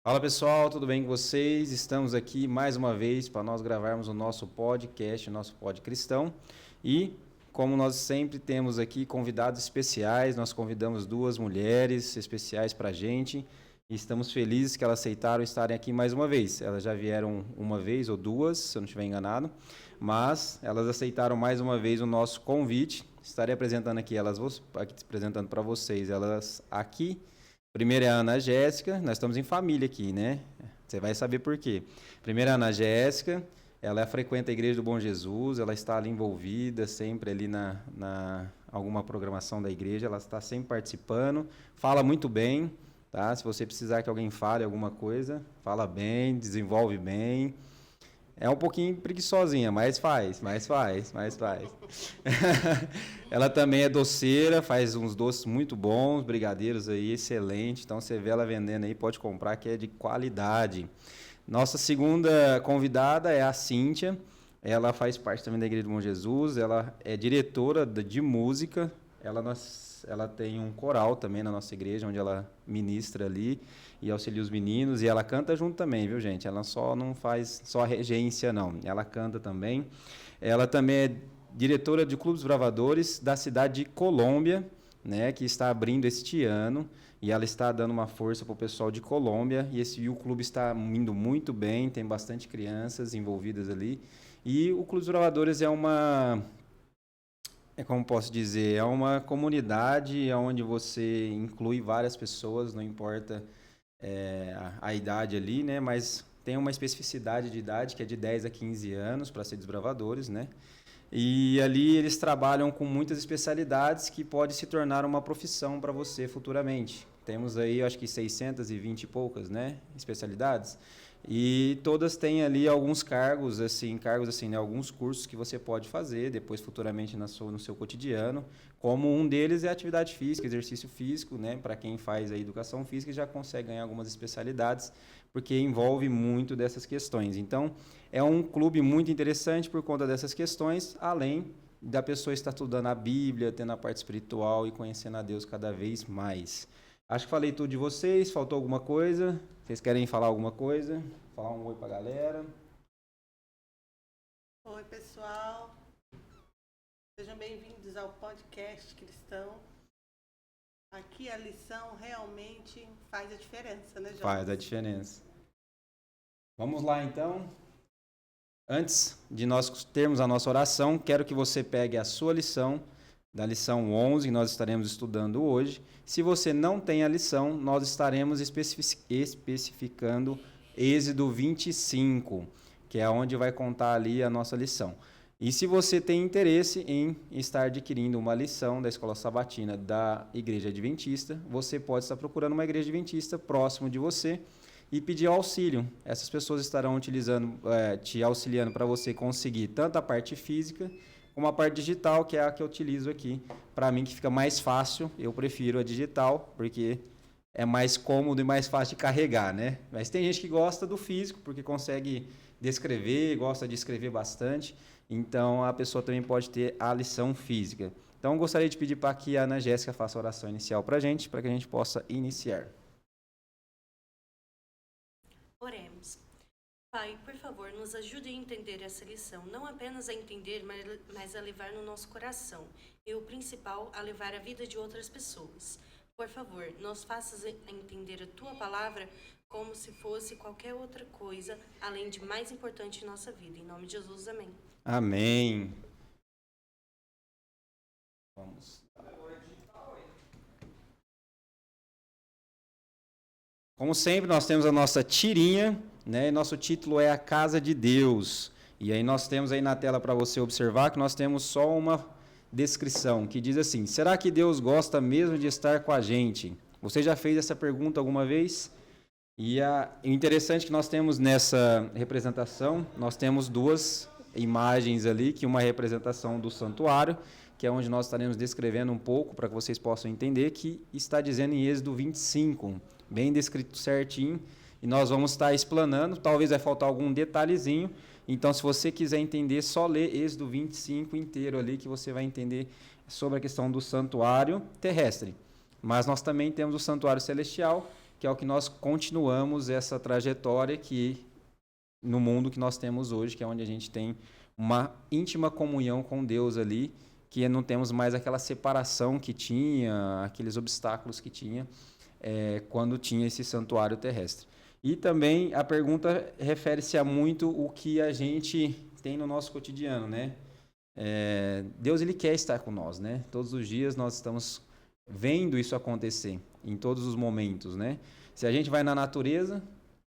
Fala pessoal, tudo bem com vocês? Estamos aqui mais uma vez para nós gravarmos o nosso podcast, o nosso Pod Cristão. E como nós sempre temos aqui convidados especiais, nós convidamos duas mulheres especiais para a gente e estamos felizes que elas aceitaram estarem aqui mais uma vez. Elas já vieram uma vez ou duas, se eu não estiver enganado, mas elas aceitaram mais uma vez o nosso convite. Estarei apresentando aqui apresentando para vocês elas aqui. Primeiro é a Ana Jéssica, nós estamos em família aqui, né? Você vai saber por quê. Primeiro é a Ana Jéssica, ela frequenta a Igreja do Bom Jesus, ela está ali envolvida sempre ali na alguma programação da igreja, ela está sempre participando, fala muito bem, tá? Se você precisar que alguém fale alguma coisa, fala bem, desenvolve bem. É um pouquinho preguiçosinha, mas faz. Ela também é doceira, faz uns doces muito bons, brigadeiros aí, excelente. Então, você vê ela vendendo aí, pode comprar, que é de qualidade. Nossa segunda convidada é a Cíntia. Ela faz parte também da Igreja do Bom Jesus. Ela é diretora de música. Ela tem um coral também na nossa igreja, onde ela ministra ali e auxilia os meninos. E ela canta junto também, viu, gente? Ela só não faz só a regência, não. Ela canta também. Ela também é diretora de Clubes Bravadores da cidade de Colômbia, né, que está abrindo este ano. E ela está dando uma força para o pessoal de Colômbia. E o clube está indo muito bem, tem bastante crianças envolvidas ali. E o Clubes Bravadores como posso dizer, é uma comunidade onde você inclui várias pessoas, não importa a idade ali, né? Mas tem uma especificidade de idade que é de 10 a 15 anos para ser desbravadores, né? E ali eles trabalham com muitas especialidades que pode se tornar uma profissão para você futuramente. Temos aí, acho que 620 e poucas, né, especialidades. E todas têm ali alguns cargos assim, né, alguns cursos que você pode fazer depois futuramente no seu cotidiano. Como um deles é atividade física, exercício físico, né, para quem faz a educação física já consegue ganhar algumas especialidades, porque envolve muito dessas questões. Então, é um clube muito interessante por conta dessas questões, além da pessoa estar estudando a Bíblia, tendo a parte espiritual e conhecendo a Deus cada vez mais. Acho que falei tudo de vocês, faltou alguma coisa? Vocês querem falar alguma coisa? Falar um oi pra galera? Oi, pessoal. Sejam bem-vindos ao podcast cristão. Aqui a lição realmente faz a diferença, né, João? Faz a diferença. Vamos lá, então. Antes de nós termos a nossa oração, quero que você pegue a sua lição, da lição 11, que nós estaremos estudando hoje. Se você não tem a lição, nós estaremos especificando Êxodo 25, que é onde vai contar ali a nossa lição. E se você tem interesse em estar adquirindo uma lição da Escola Sabatina da Igreja Adventista, você pode estar procurando uma Igreja Adventista próximo de você e pedir auxílio. Essas pessoas estarão te auxiliando para você conseguir tanto a parte física como a parte digital, que é a que eu utilizo aqui. Para mim, que fica mais fácil, eu prefiro a digital, porque é mais cômodo e mais fácil de carregar, né? Mas tem gente que gosta do físico, porque consegue descrever, gosta de escrever bastante. Então, a pessoa também pode ter a lição física. Então, eu gostaria de pedir para que a Ana Jéssica faça a oração inicial para a gente gente possa iniciar. Oremos. Pai, por favor, nos ajude a entender essa lição, não apenas a entender, mas a levar no nosso coração, e o principal, a levar a vida de outras pessoas. Por favor, nos faças entender a Tua palavra como se fosse qualquer outra coisa, além de mais importante em nossa vida. Em nome de Jesus, amém. Amém. Vamos. Como sempre, nós temos a nossa tirinha, né? E nosso título é A Casa de Deus. E aí nós temos aí na tela para você observar que nós temos só uma descrição que diz assim: será que Deus gosta mesmo de estar com a gente? Você já fez essa pergunta alguma vez? E o interessante é que nós temos nessa representação, nós temos duas imagens ali, que uma representação do santuário, que é onde nós estaremos descrevendo um pouco para que vocês possam entender, que está dizendo em Êxodo 25, bem descrito certinho, e nós vamos estar explanando, talvez vai faltar algum detalhezinho, então se você quiser entender, só lê Êxodo 25 inteiro ali, que você vai entender sobre a questão do santuário terrestre. Mas nós também temos o santuário celestial, que é o que nós continuamos essa trajetória que no mundo que nós temos hoje, que é onde a gente tem uma íntima comunhão com Deus ali, que não temos mais aquela separação que tinha, aqueles obstáculos que tinha quando tinha esse santuário terrestre. E também a pergunta refere-se a muito o que a gente tem no nosso cotidiano, né? Deus, ele quer estar com nós, né? Todos os dias nós estamos vendo isso acontecer, em todos os momentos, né? Se a gente vai na natureza,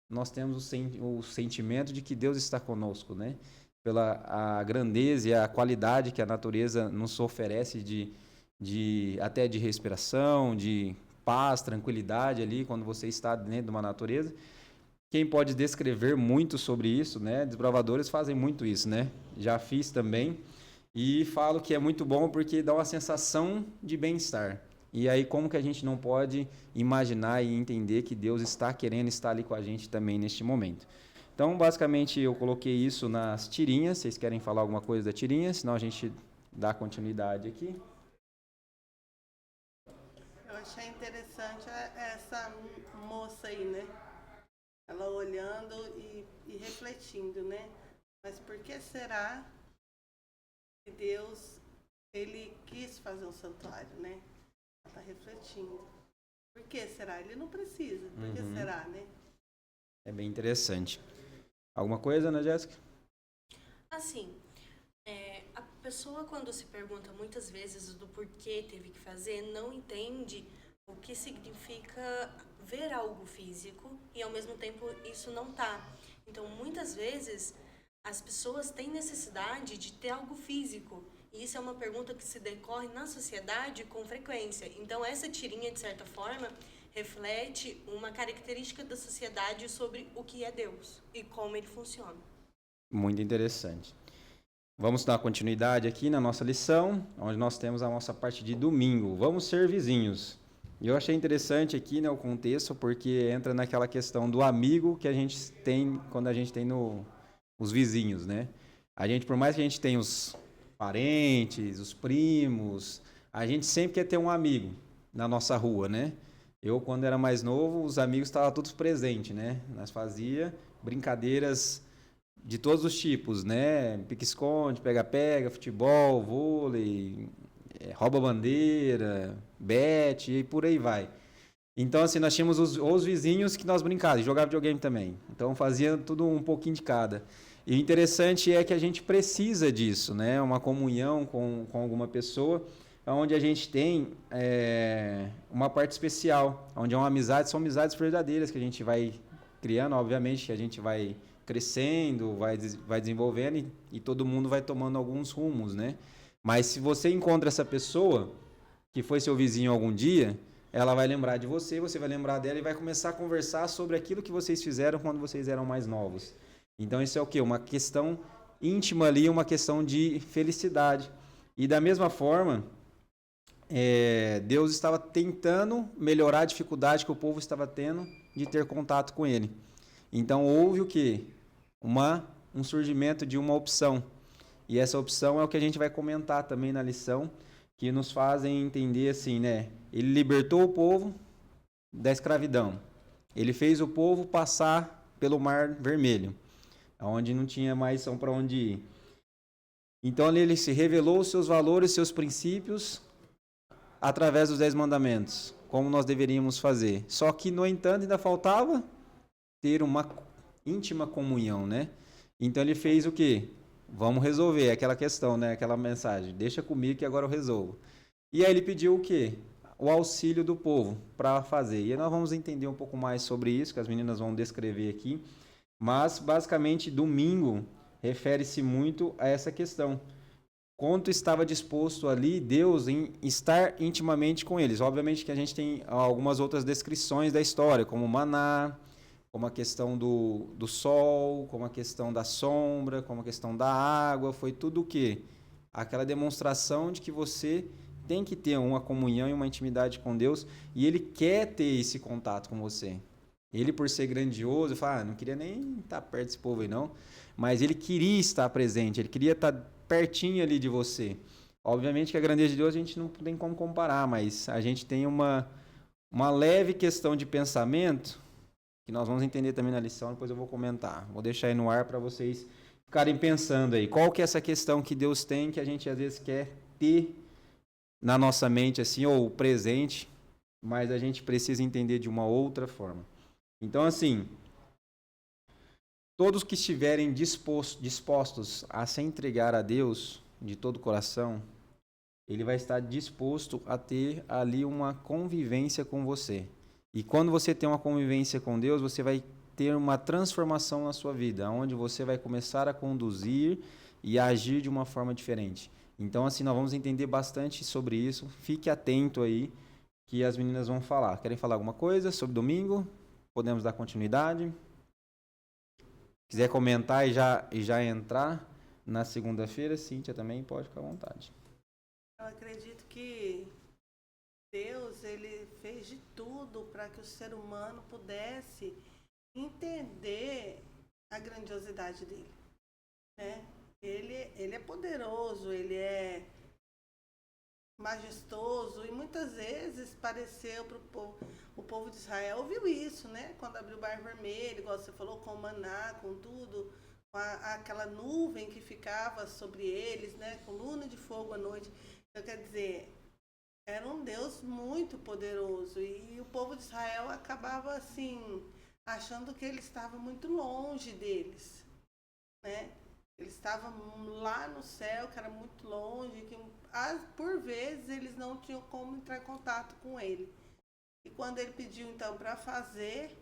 nós temos o sentimento de que Deus está conosco, né? Pela a grandeza e a qualidade que a natureza nos oferece até de respiração, de paz, tranquilidade ali, quando você está dentro de uma natureza. Quem pode descrever muito sobre isso, né? Desbravadores fazem muito isso, né? Já fiz também. E falo que é muito bom porque dá uma sensação de bem-estar. E aí como que a gente não pode imaginar e entender que Deus está querendo estar ali com a gente também neste momento. Então, basicamente, eu coloquei isso nas tirinhas. Vocês querem falar alguma coisa da tirinha? Senão a gente dá continuidade aqui. Eu achei interessante essa moça aí, né? Ela olhando e refletindo, né? Mas por que será que Deus, ele quis fazer um santuário, né? Ela está refletindo. Por que será? Ele não precisa. Por que será, né? É bem interessante. Alguma coisa, Ana Jéssica? Assim, a pessoa quando se pergunta muitas vezes do porquê teve que fazer, não entende o que significa ver algo físico e ao mesmo tempo isso não tá. Então, muitas vezes as pessoas têm necessidade de ter algo físico. E isso é uma pergunta que se decorre na sociedade com frequência. Então, essa tirinha, de certa forma, reflete uma característica da sociedade sobre o que é Deus e como ele funciona. Muito interessante. Vamos dar continuidade aqui na nossa lição, onde nós temos a nossa parte de domingo. Vamos ser vizinhos. E eu achei interessante aqui, né, o contexto, porque entra naquela questão do amigo que a gente tem quando a gente tem os vizinhos, né? A gente, por mais que a gente tenha os parentes, os primos, a gente sempre quer ter um amigo na nossa rua, né? Eu, quando era mais novo, os amigos estavam todos presentes, né? Nós fazia brincadeiras de todos os tipos, né? Pique-esconde, pega-pega, futebol, vôlei, rouba-bandeira, bete e por aí vai. Então, assim, nós tínhamos os vizinhos que nós brincávamos, jogava videogame também. Então, fazia tudo um pouquinho de cada. E o interessante é que a gente precisa disso, né? Uma comunhão com alguma pessoa, onde a gente tem uma parte especial, onde é uma amizade, são amizades verdadeiras que a gente vai criando, obviamente, que a gente vai crescendo, vai desenvolvendo e todo mundo vai tomando alguns rumos, né? Mas se você encontra essa pessoa, que foi seu vizinho algum dia, ela vai lembrar de você, você vai lembrar dela e vai começar a conversar sobre aquilo que vocês fizeram quando vocês eram mais novos. Então isso é o quê? Uma questão íntima ali, uma questão de felicidade. E da mesma forma, Deus estava tentando melhorar a dificuldade que o povo estava tendo de ter contato com ele. Então houve o quê? Um surgimento de uma opção. E essa opção é o que a gente vai comentar também na lição, que nos fazem entender assim, né? Ele libertou o povo da escravidão. Ele fez o povo passar pelo Mar Vermelho, onde não tinha mais para onde ir. Então ele se revelou os seus valores, seus princípios, através dos 10 mandamentos, como nós deveríamos fazer. Só que, no entanto, ainda faltava ter uma íntima comunhão, né? Então ele fez o quê? Vamos resolver aquela questão, né? Aquela mensagem. Deixa comigo que agora eu resolvo. E aí ele pediu o quê? O auxílio do povo para fazer. E aí nós vamos entender um pouco mais sobre isso, que as meninas vão descrever aqui. Mas, basicamente, domingo refere-se muito a essa questão. Quanto estava disposto ali Deus em estar intimamente com eles. Obviamente que a gente tem algumas outras descrições da história, como maná, como a questão do sol, como a questão da sombra, como a questão da água. Foi tudo o quê? Aquela demonstração de que você tem que ter uma comunhão e uma intimidade com Deus, e Ele quer ter esse contato com você. Ele, por ser grandioso, fala, não queria nem estar perto desse povo aí não, mas Ele queria estar presente, Ele queria estar pertinho ali de você. Obviamente que a grandeza de Deus a gente não tem como comparar, mas a gente tem uma uma leve questão de pensamento, que nós vamos entender também na lição, depois eu vou comentar. Vou deixar aí no ar para vocês ficarem pensando aí. Qual que é essa questão que Deus tem, que a gente às vezes quer ter na nossa mente, assim, ou presente, mas a gente precisa entender de uma outra forma. Então, assim, todos que estiverem dispostos a se entregar a Deus de todo o coração, ele vai estar disposto a ter ali uma convivência com você. E quando você tem uma convivência com Deus, você vai ter uma transformação na sua vida, onde você vai começar a conduzir e a agir de uma forma diferente. Então, assim, nós vamos entender bastante sobre isso. Fique atento aí que as meninas vão falar. Querem falar alguma coisa sobre domingo? Podemos dar continuidade? Quiser comentar e já entrar na segunda-feira, Cíntia também pode ficar à vontade. Eu acredito que Deus, ele fez de tudo para que o ser humano pudesse entender a grandiosidade dele, né? Ele é poderoso, ele é majestoso e muitas vezes pareceu para o povo de Israel viu isso, né? Quando abriu o Mar Vermelho, igual você falou, com o maná, com tudo, com aquela nuvem que ficava sobre eles, né? Com luna de fogo à noite. Então, quer dizer, era um Deus muito poderoso e o povo de Israel acabava assim achando que ele estava muito longe deles, né? Eles estavam lá no céu, que era muito longe, que por vezes eles não tinham como entrar em contato com ele. E quando ele pediu então para fazer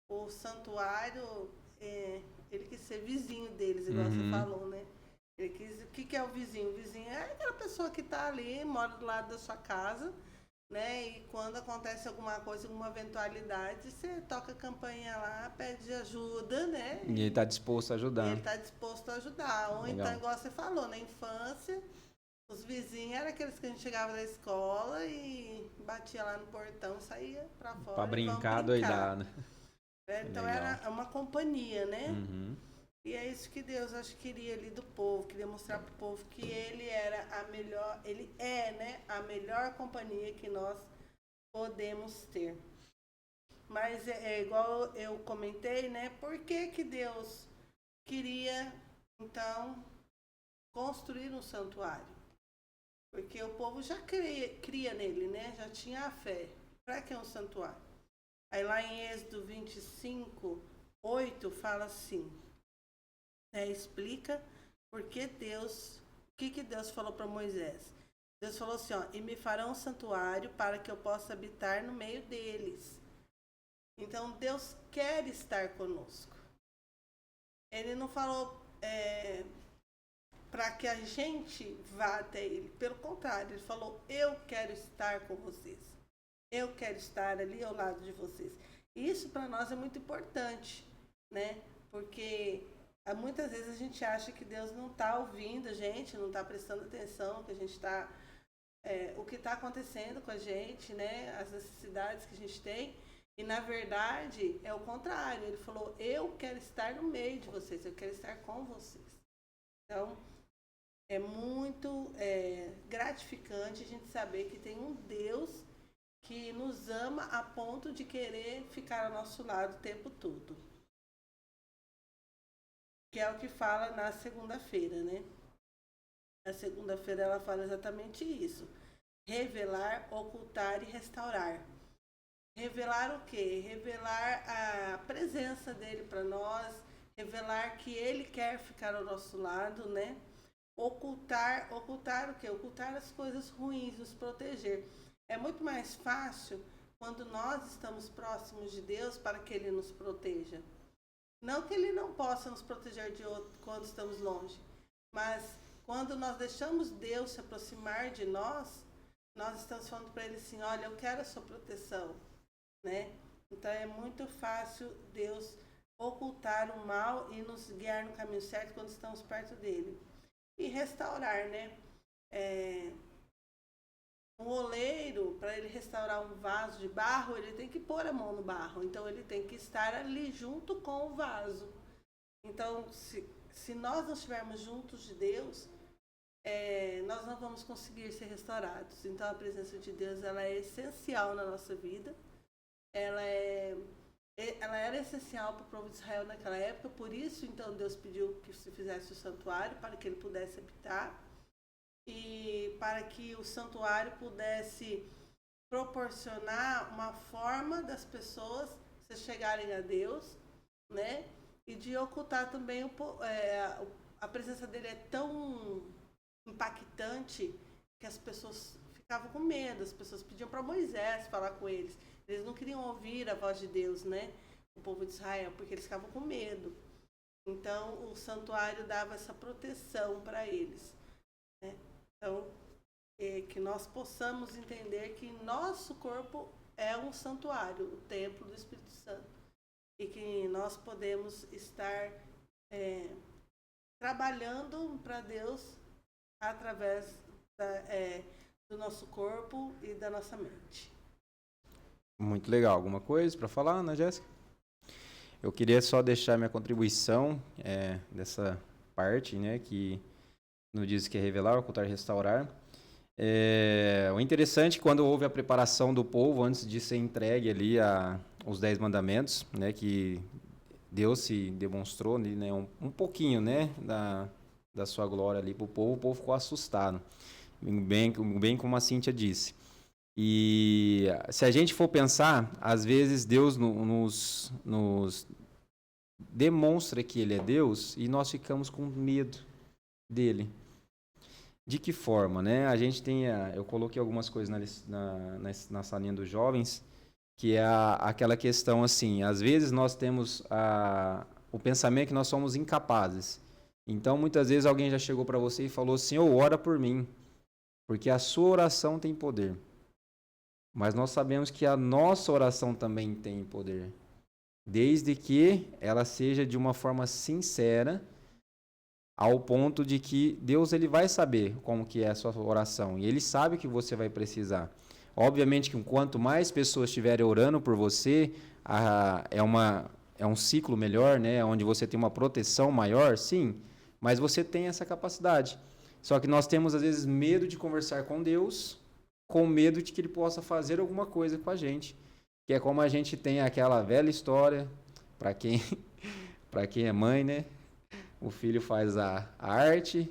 o santuário, ele quis ser vizinho deles, igual você falou, né? Ele quis, o que é o vizinho? O vizinho é aquela pessoa que está ali, mora do lado da sua casa, né? E quando acontece alguma coisa, alguma eventualidade, você toca a campainha lá, pede ajuda, né? E ele está disposto a ajudar. Ele está disposto a ajudar. Ou Legal. então, igual você falou, na infância, os vizinhos eram aqueles que a gente chegava da escola e batia lá no portão e saía para fora. Para brincar, doidar, né? Então Legal. era uma companhia, né? Uhum. E é isso que Deus acho que queria ali do povo, queria mostrar para o povo que ele era a melhor, ele é, né, a melhor companhia que nós podemos ter. Mas é igual eu comentei, né? Por que que Deus queria, então, construir um santuário? Porque o povo já cria nele, né? Já tinha a fé. Para que um santuário? Aí lá em Êxodo 25, 8, fala assim, explica porque Deus, o que Deus falou para Moisés? Deus falou assim, ó, e me farão um santuário para que eu possa habitar no meio deles. Então Deus quer estar conosco. Ele não falou para que a gente vá até ele. Pelo contrário, ele falou, eu quero estar com vocês. Eu quero estar ali ao lado de vocês. E isso para nós é muito importante, né? Porque muitas vezes a gente acha que Deus não está ouvindo a gente, não está prestando atenção, que a gente está... o que está acontecendo com a gente, né? As necessidades que a gente tem. E na verdade é o contrário. Ele falou, eu quero estar no meio de vocês, eu quero estar com vocês. Então é muito gratificante a gente saber que tem um Deus que nos ama a ponto de querer ficar ao nosso lado o tempo todo. Que é o que fala na segunda-feira, né? Na segunda-feira ela fala exatamente isso. Revelar, ocultar e restaurar. Revelar o quê? Revelar a presença dele para nós, revelar que ele quer ficar ao nosso lado, né? Ocultar o quê? Ocultar as coisas ruins, nos proteger. É muito mais fácil quando nós estamos próximos de Deus para que ele nos proteja. Não que ele não possa nos proteger de outro quando estamos longe, mas quando nós deixamos Deus se aproximar de nós, nós estamos falando para ele assim, olha, eu quero a sua proteção. Né? Então é muito fácil Deus ocultar o mal e nos guiar no caminho certo quando estamos perto dele. E restaurar, né? Um oleiro, para ele restaurar um vaso de barro, ele tem que pôr a mão no barro. Então ele tem que estar ali junto com o vaso. Então, se nós não estivermos juntos de Deus, nós não vamos conseguir ser restaurados. Então a presença de Deus ela é essencial na nossa vida. Ela era essencial para o povo de Israel naquela época, por isso então Deus pediu que se fizesse o santuário para que ele pudesse habitar e para que o santuário pudesse proporcionar uma forma das pessoas se chegarem a Deus, né? E de ocultar também a presença dele é tão impactante que as pessoas ficavam com medo, as pessoas pediam para Moisés falar com eles. Eles não queriam ouvir a voz de Deus, né? O povo de Israel, porque eles ficavam com medo. Então, o santuário dava essa proteção para eles, né? Então, que nós possamos entender que nosso corpo é um santuário, o templo do Espírito Santo. E que nós podemos estar trabalhando para Deus através do nosso corpo e da nossa mente. Muito legal. Alguma coisa para falar, Ana Jéssica? Eu queria só deixar minha contribuição dessa parte, né, que nos diz que é revelar, ocultar e restaurar. O interessante, quando houve a preparação do povo antes de ser entregue ali os 10 mandamentos, né, que Deus se demonstrou ali, né, um pouquinho, né, da sua glória ali para o povo ficou assustado, bem como a Cíntia disse. E se a gente for pensar, às vezes Deus nos demonstra que Ele é Deus e nós ficamos com medo dele. De que forma, né? A gente tem, eu coloquei algumas coisas na salinha dos jovens, que é aquela questão assim, às vezes nós temos o pensamento que nós somos incapazes. Então, muitas vezes alguém já chegou para você e falou assim, ora por mim, porque a sua oração tem poder. Mas nós sabemos que a nossa oração também tem poder, desde que ela seja de uma forma sincera, ao ponto de que Deus ele vai saber como que é a sua oração e Ele sabe que você vai precisar. Obviamente que quanto mais pessoas estiverem orando por você, é um ciclo melhor, né? Onde você tem uma proteção maior, sim, mas você tem essa capacidade. Só que nós temos às vezes medo de conversar com Deus, com medo de que Ele possa fazer alguma coisa com a gente. Que é como a gente tem aquela velha história, para quem é mãe, né? O filho faz a arte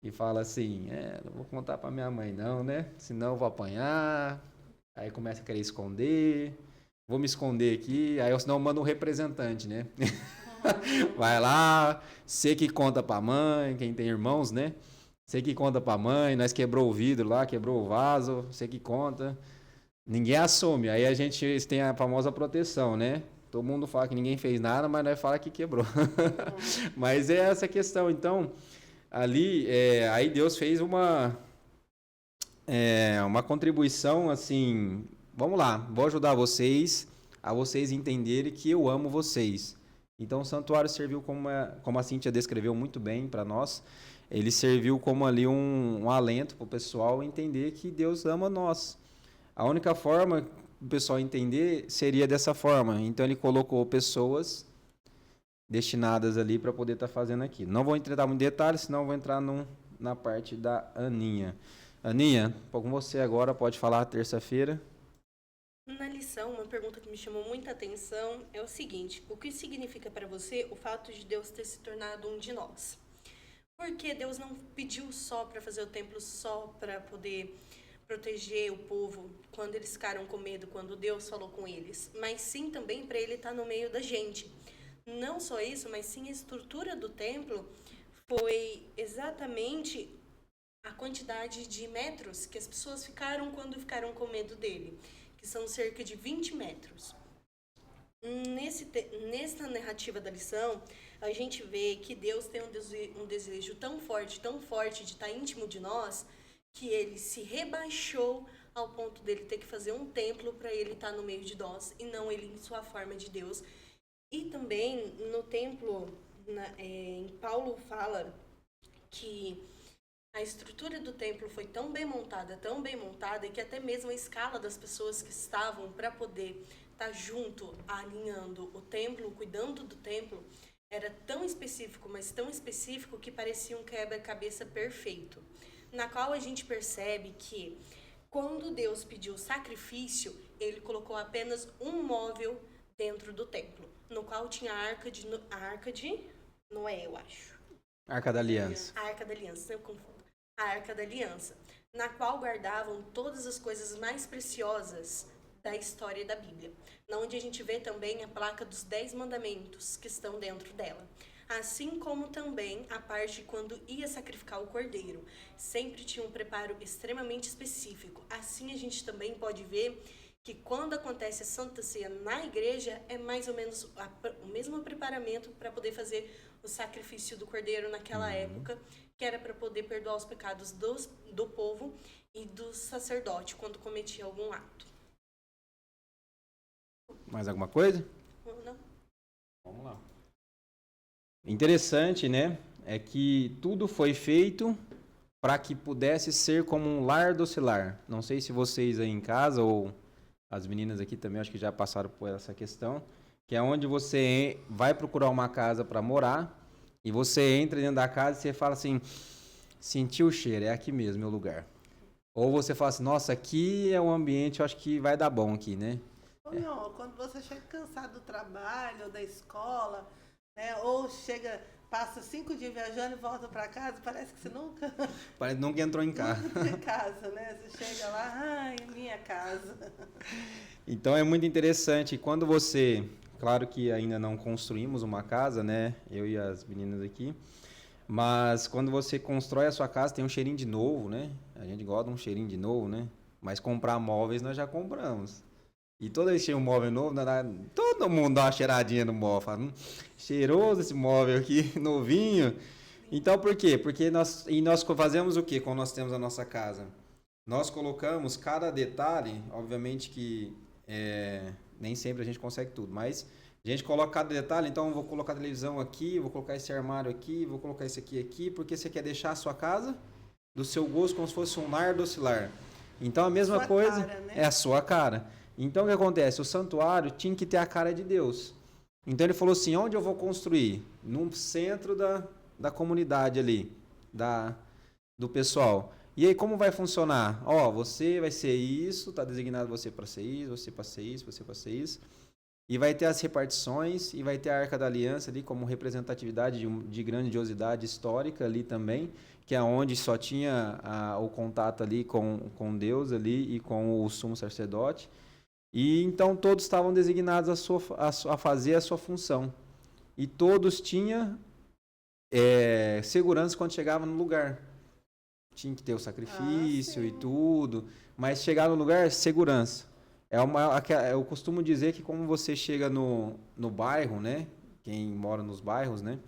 e fala assim, não vou contar para minha mãe não, né? Senão eu vou apanhar. Aí começa a querer esconder. Vou me esconder aqui. Aí senão eu mando um representante, né? Vai lá, você que conta para a mãe, quem tem irmãos, né? Você que conta para a mãe, nós quebrou o vidro lá, quebrou o vaso, você que conta. Ninguém assume. Aí a gente tem a famosa proteção, né? Todo mundo fala que ninguém fez nada, mas nós fala que quebrou. Mas é essa questão. Então, ali, aí Deus fez uma contribuição assim, vamos lá, vou ajudar vocês a vocês entenderem que eu amo vocês. Então, o santuário serviu como a Cíntia descreveu muito bem para nós, ele serviu como ali um alento para o pessoal entender que Deus ama nós. A única forma o pessoal entender seria dessa forma. Então ele colocou pessoas destinadas ali para poder estar fazendo aqui. Não vou entrar muito em detalhes, senão vou entrar na parte da Aninha. Aninha, com você agora, pode falar terça-feira. Na lição, uma pergunta que me chamou muita atenção é o seguinte: o que significa para você o fato de Deus ter se tornado um de nós? Porque Deus não pediu só para fazer o templo, só para poder proteger o povo quando eles ficaram com medo, quando Deus falou com eles, mas sim também para Ele estar no meio da gente. Não só isso, mas sim a estrutura do templo foi exatamente a quantidade de metros que as pessoas ficaram quando ficaram com medo dele, que são cerca de 20 metros. Nessa narrativa da lição, a gente vê que Deus tem um desejo tão forte de estar íntimo de nós, que ele se rebaixou ao ponto dele ter que fazer um templo para ele estar no meio de nós e não ele em sua forma de Deus. E também no templo, Paulo fala que a estrutura do templo foi tão bem montada, que até mesmo a escala das pessoas que estavam para poder estar junto, alinhando o templo, cuidando do templo, era tão específico, mas tão específico que parecia um quebra-cabeça perfeito. na qual a gente percebe que quando Deus pediu sacrifício, ele colocou apenas um móvel dentro do templo, no qual tinha a arca de Noé, eu acho. Arca da Aliança. A Arca da Aliança, eu confundo. A Arca da Aliança, na qual guardavam todas as coisas mais preciosas da história da Bíblia. Onde a gente vê também a placa dos 10 mandamentos que estão dentro dela. Assim como também a parte quando ia sacrificar o cordeiro. Sempre tinha um preparo extremamente específico. Assim a gente também pode ver que quando acontece a Santa Ceia na igreja, é mais ou menos o mesmo preparamento para poder fazer o sacrifício do cordeiro naquela época, que era para poder perdoar os pecados do povo e do sacerdote quando cometia algum ato. Mais alguma coisa? Não. Vamos lá. Interessante, né? É que tudo foi feito para que pudesse ser como um lar docilar. Não sei se vocês aí em casa ou as meninas aqui também, acho que já passaram por essa questão, que é onde você vai procurar uma casa para morar e você entra dentro da casa e você fala assim, sentiu o cheiro, é aqui mesmo, meu lugar. Ou você fala assim, nossa, aqui é um ambiente, eu acho que vai dar bom aqui, né? Não, quando você chega cansado do trabalho, da escola, né, ou passa 5 dias viajando e volta para casa, parece que você nunca entrou em casa. Nunca em casa, né? Você chega lá, ai, minha casa. Então é muito interessante. Quando você, claro que ainda não construímos uma casa, né? Eu e as meninas aqui. Mas quando você constrói a sua casa, tem um cheirinho de novo, né? A gente gosta de um cheirinho de novo, né? Mas comprar móveis nós já compramos. E toda vez que tem um móvel novo, todo mundo dá uma cheiradinha no móvel. Fala, cheiroso esse móvel aqui, novinho. Então, por quê? Porque nós fazemos o quê quando nós temos a nossa casa? Nós colocamos cada detalhe, obviamente que nem sempre a gente consegue tudo, mas a gente coloca cada detalhe, então eu vou colocar a televisão aqui, vou colocar esse armário aqui, vou colocar esse aqui, porque você quer deixar a sua casa do seu gosto como se fosse um lar docilar. Então, a mesma coisa cara, né? é a sua cara. Então, o que acontece? O santuário tinha que ter a cara de Deus. Então, ele falou assim, onde eu vou construir? No centro da comunidade ali, do pessoal. E aí, como vai funcionar? Você vai ser isso, está designado você para ser isso, você para ser isso, você para ser isso. E vai ter as repartições, e vai ter a Arca da Aliança ali como representatividade de grandiosidade histórica ali também, que é onde só tinha o contato ali com Deus ali e com o sumo sacerdote. E então todos estavam designados a fazer a sua função. E todos tinham segurança quando chegavam no lugar. Tinha que ter o sacrifício e tudo, mas chegar no lugar, segurança. Eu costumo dizer que como você chega no bairro, né? Quem mora nos bairros, né?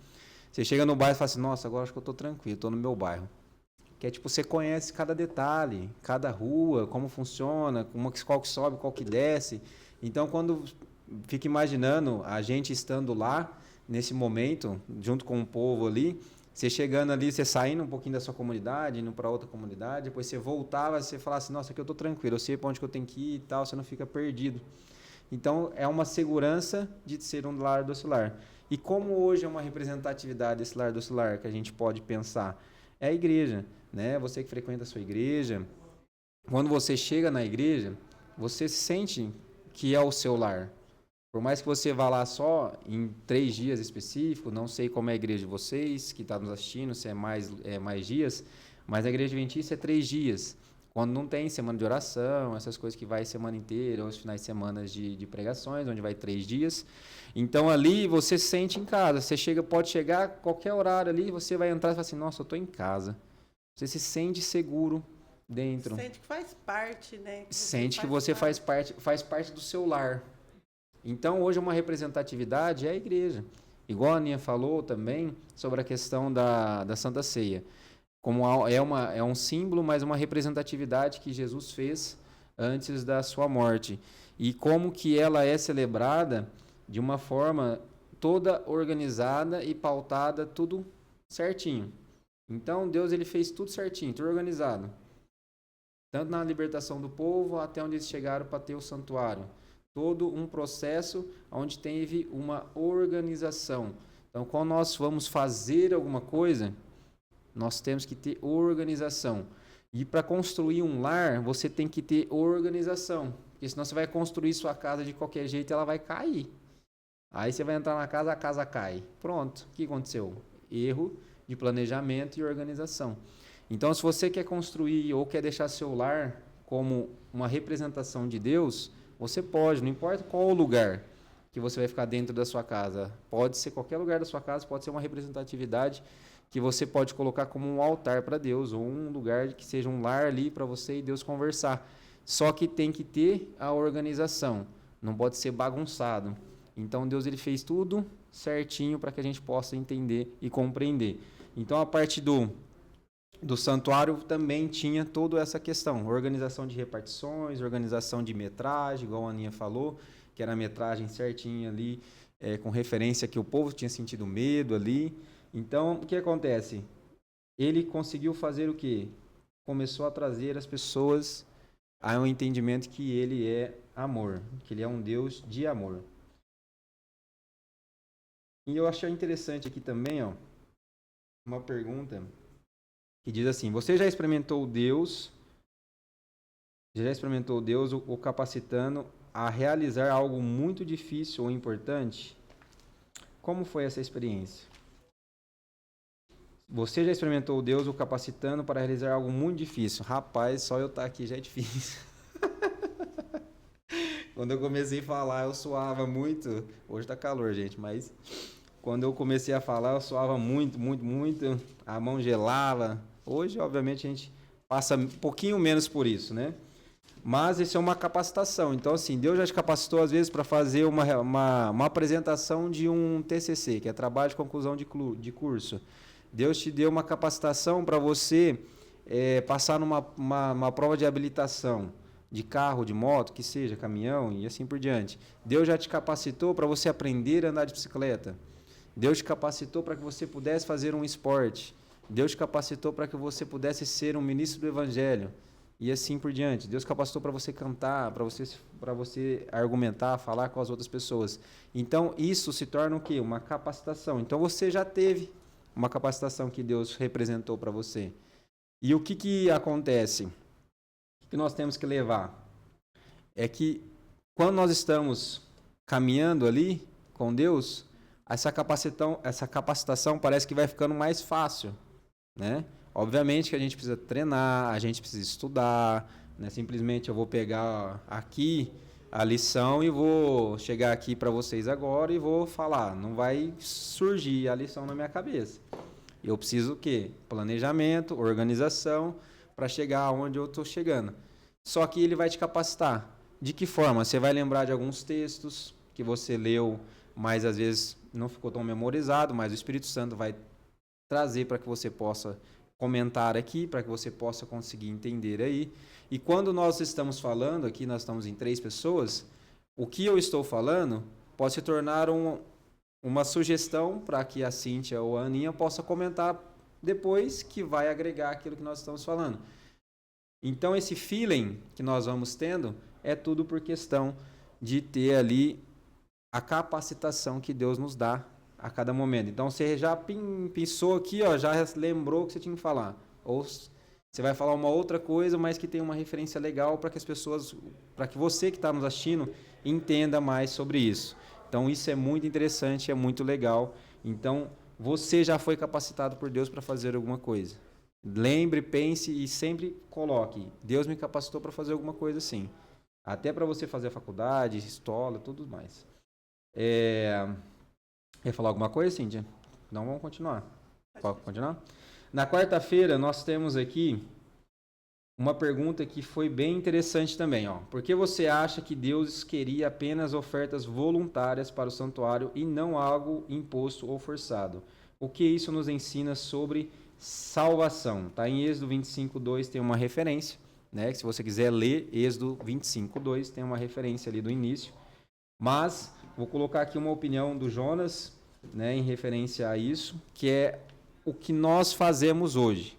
Você chega no bairro e fala assim, nossa, agora acho que eu estou tranquilo, estou no meu bairro. Que é tipo, você conhece cada detalhe, cada rua, como funciona, qual que sobe, qual que desce. Então, quando fica imaginando a gente estando lá, nesse momento, junto com o povo ali, você chegando ali, você saindo um pouquinho da sua comunidade, indo para outra comunidade, depois você voltava, você falava assim, nossa, aqui eu estou tranquilo, eu sei para onde que eu tenho que ir e tal, você não fica perdido. Então, é uma segurança de ser um lar docilar. E como hoje é uma representatividade desse lar docilar que a gente pode pensar? É a igreja, né? Você que frequenta a sua igreja, quando você chega na igreja, você sente que é o seu lar. Por mais que você vá lá só em 3 dias específicos, não sei como é a igreja de vocês, que está nos assistindo, se é mais dias, mas a igreja adventista é 3 dias. Quando não tem semana de oração, essas coisas que vai semana inteira, ou os finais de semana de pregações, onde vai 3 dias. Então ali você se sente em casa. Você pode chegar a qualquer horário ali, você vai entrar e fala assim, nossa, eu estou em casa. Você se sente seguro dentro. Sente que faz parte, né? Sente que você faz parte do seu lar. Então, hoje uma representatividade é a igreja. Igual a Aninha falou também sobre a questão da Santa Ceia. Como é um símbolo, mas uma representatividade que Jesus fez antes da sua morte. E como que ela é celebrada de uma forma toda organizada e pautada, tudo certinho. Então, Deus ele fez tudo certinho, tudo organizado. Tanto na libertação do povo, até onde eles chegaram para ter o santuário. Todo um processo onde teve uma organização. Então, quando nós vamos fazer alguma coisa, Nós temos que ter organização. E para construir um lar, você tem que ter organização. Porque senão você vai construir sua casa de qualquer jeito e ela vai cair. Aí você vai entrar na casa, a casa cai. Pronto. O que aconteceu? Erro de planejamento e organização. Então, se você quer construir ou quer deixar seu lar como uma representação de Deus, você pode, não importa qual o lugar que você vai ficar dentro da sua casa. Pode ser qualquer lugar da sua casa, pode ser uma representatividade que você pode colocar como um altar para Deus, ou um lugar que seja um lar ali para você e Deus conversar. Só que tem que ter a organização, não pode ser bagunçado. Então Deus ele fez tudo certinho para que a gente possa entender e compreender. Então a parte do santuário também tinha toda essa questão, organização de repartições, organização de metragem, igual a Aninha falou, que era a metragem certinha ali, com referência que o povo tinha sentido medo ali. Então, o que acontece? Ele conseguiu fazer o quê? Começou a trazer as pessoas a um entendimento que ele é amor, que ele é um Deus de amor. E eu achei interessante aqui também, ó, uma pergunta que diz assim: você já experimentou Deus o capacitando a realizar algo muito difícil ou importante? Como foi essa experiência? Você já experimentou Deus o capacitando para realizar algo muito difícil? Rapaz, só eu estar aqui já é difícil. Quando eu comecei a falar, eu suava muito. Hoje tá calor, gente, mas quando eu comecei a falar, eu suava muito, muito, muito. A mão gelava. Hoje, obviamente, a gente passa um pouquinho menos por isso, né? Mas isso é uma capacitação. Então, assim, Deus já te capacitou, às vezes, para fazer uma apresentação de um TCC, que é Trabalho de Conclusão de Curso. Deus te deu uma capacitação para você passar numa prova de habilitação de carro, de moto, que seja, caminhão e assim por diante. Deus já te capacitou para você aprender a andar de bicicleta. Deus te capacitou para que você pudesse fazer um esporte. Deus te capacitou para que você pudesse ser um ministro do Evangelho. E assim por diante. Deus capacitou para você cantar, para você argumentar, falar com as outras pessoas. Então, isso se torna o quê? Uma capacitação. Então, você já teve uma capacitação que Deus representou para você. E o que acontece? O que nós temos que levar? É que quando nós estamos caminhando ali com Deus, essa capacitação parece que vai ficando mais fácil, né? Obviamente que a gente precisa treinar, a gente precisa estudar, né? Simplesmente eu vou pegar aqui a lição e vou chegar aqui para vocês agora e vou falar. Não vai surgir a lição na minha cabeça. Eu preciso o quê? Planejamento, organização, para chegar onde eu estou chegando. Só que ele vai te capacitar. De que forma? Você vai lembrar de alguns textos que você leu, mas às vezes não ficou tão memorizado, mas o Espírito Santo vai trazer para que você possa comentar aqui, para que você possa conseguir entender aí. E quando nós estamos falando, aqui nós estamos em 3 pessoas, o que eu estou falando pode se tornar uma sugestão para que a Cíntia ou a Aninha possa comentar depois, que vai agregar aquilo que nós estamos falando. Então, esse feeling que nós vamos tendo é tudo por questão de ter ali a capacitação que Deus nos dá a cada momento. Então, você já pensou aqui, ó, já lembrou o que você tinha que falar. Ou você vai falar uma outra coisa, mas que tem uma referência legal para que as pessoas, para que você que está nos assistindo, entenda mais sobre isso. Então, isso é muito interessante, é muito legal. Então, você já foi capacitado por Deus para fazer alguma coisa. Lembre, pense e sempre coloque: Deus me capacitou para fazer alguma coisa assim. Até para você fazer a faculdade, escola, tudo mais. Quer falar alguma coisa, Cíntia? Não, vamos continuar. Pode continuar? Na quarta-feira, nós temos aqui uma pergunta que foi bem interessante também. Ó. Por que você acha que Deus queria apenas ofertas voluntárias para o santuário e não algo imposto ou forçado? O que isso nos ensina sobre salvação? Tá? Em Êxodo 25:2 tem uma referência, né? Que se você quiser ler Êxodo 25:2, tem uma referência ali do início. Mas vou colocar aqui uma opinião do Jonas, né, em referência a isso, que é o que nós fazemos hoje.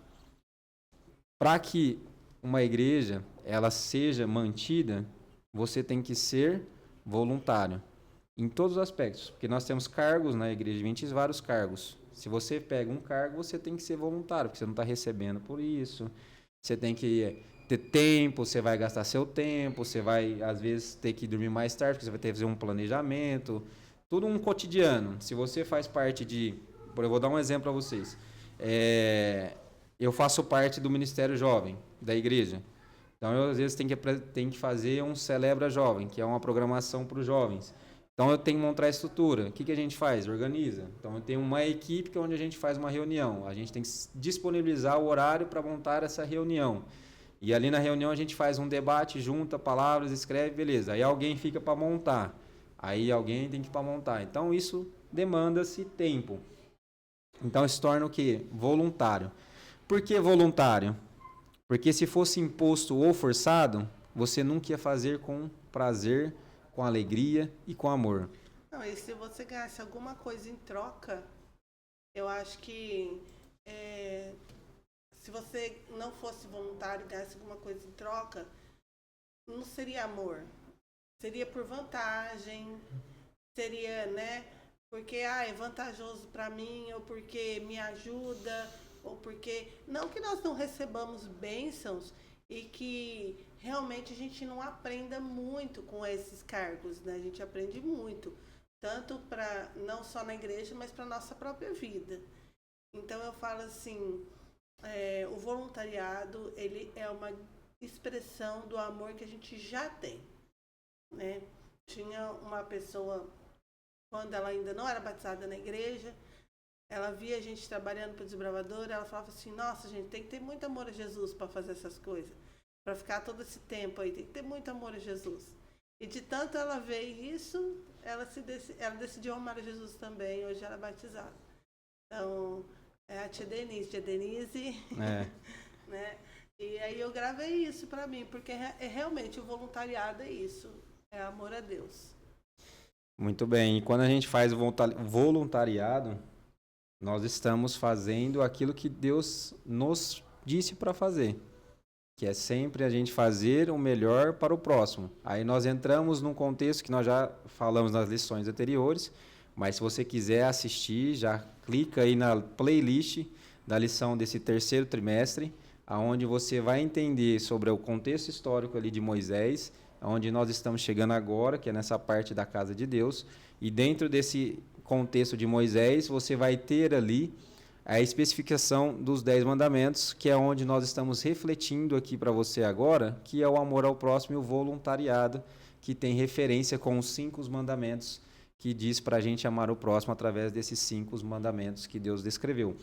Para que uma igreja ela seja mantida, você tem que ser voluntário em todos os aspectos, porque nós temos cargos na igreja, vários cargos, Se você pega um cargo, você tem que ser voluntário, porque você não está recebendo por isso. Você tem que ter tempo, você vai gastar seu tempo, você vai, às vezes, ter que dormir mais tarde, porque você vai ter que fazer um planejamento. Tudo um cotidiano. Se você faz parte de... Eu vou dar um exemplo para vocês. Eu faço parte do Ministério Jovem, da igreja. Então, eu, às vezes, tenho que fazer um Celebra Jovem, que é uma programação para os jovens. Então, eu tenho que montar a estrutura. O que a gente faz? Organiza. Então, eu tenho uma equipe que é onde a gente faz uma reunião. A gente tem que disponibilizar o horário para montar essa reunião. E ali na reunião a gente faz um debate, junta palavras, escreve, beleza. Aí alguém fica para montar. Aí alguém tem que ir para montar. Então, isso demanda-se tempo. Então, se torna o quê? Voluntário. Por que voluntário? Porque se fosse imposto ou forçado, você nunca ia fazer com prazer, com alegria e com amor. Não, e se você ganhasse alguma coisa em troca, eu acho que se você não fosse voluntário, ganhasse alguma coisa em troca, não seria amor. Seria por vantagem, seria, né? Porque é vantajoso para mim, ou porque me ajuda, ou porque... Não que nós não recebamos bênçãos e que realmente a gente não aprenda muito com esses cargos, né? A gente aprende muito, tanto para não só na igreja, mas para a nossa própria vida. Então eu falo assim, o voluntariado, ele é uma expressão do amor que a gente já tem, né? Tinha uma pessoa, quando ela ainda não era batizada na igreja, ela via a gente trabalhando para o desbravador, ela falava assim, nossa, gente, tem que ter muito amor a Jesus para fazer essas coisas. Para ficar todo esse tempo aí, tem que ter muito amor a Jesus. E de tanto ela ver isso, ela decidiu amar a Jesus também, hoje ela é batizada. Então, é a tia Denise, né? E aí eu gravei isso para mim, porque realmente o voluntariado é isso, é amor a Deus. Muito bem, e quando a gente faz o voluntariado, nós estamos fazendo aquilo que Deus nos disse para fazer, que é sempre a gente fazer o melhor para o próximo. Aí nós entramos num contexto que nós já falamos nas lições anteriores, mas se você quiser assistir, já clica aí na playlist da lição desse terceiro trimestre, onde você vai entender sobre o contexto histórico ali de Moisés, onde nós estamos chegando agora, que é nessa parte da casa de Deus, e dentro desse contexto de Moisés, você vai ter ali a especificação dos 10 mandamentos, que é onde nós estamos refletindo aqui para você agora, que é o amor ao próximo e o voluntariado, que tem referência com os 5 mandamentos, que diz para a gente amar o próximo através desses 5 mandamentos que Deus descreveu.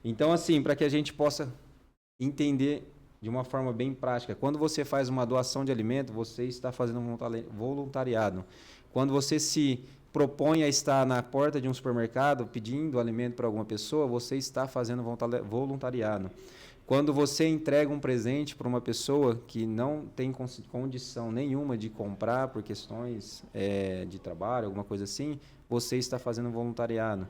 Então, assim, para que a gente possa entender de uma forma bem prática, quando você faz uma doação de alimento, você está fazendo um voluntariado. Quando você se propõe a estar na porta de um supermercado pedindo alimento para alguma pessoa, você está fazendo voluntariado. Quando você entrega um presente para uma pessoa que não tem condição nenhuma de comprar por questões de trabalho, alguma coisa assim, você está fazendo voluntariado.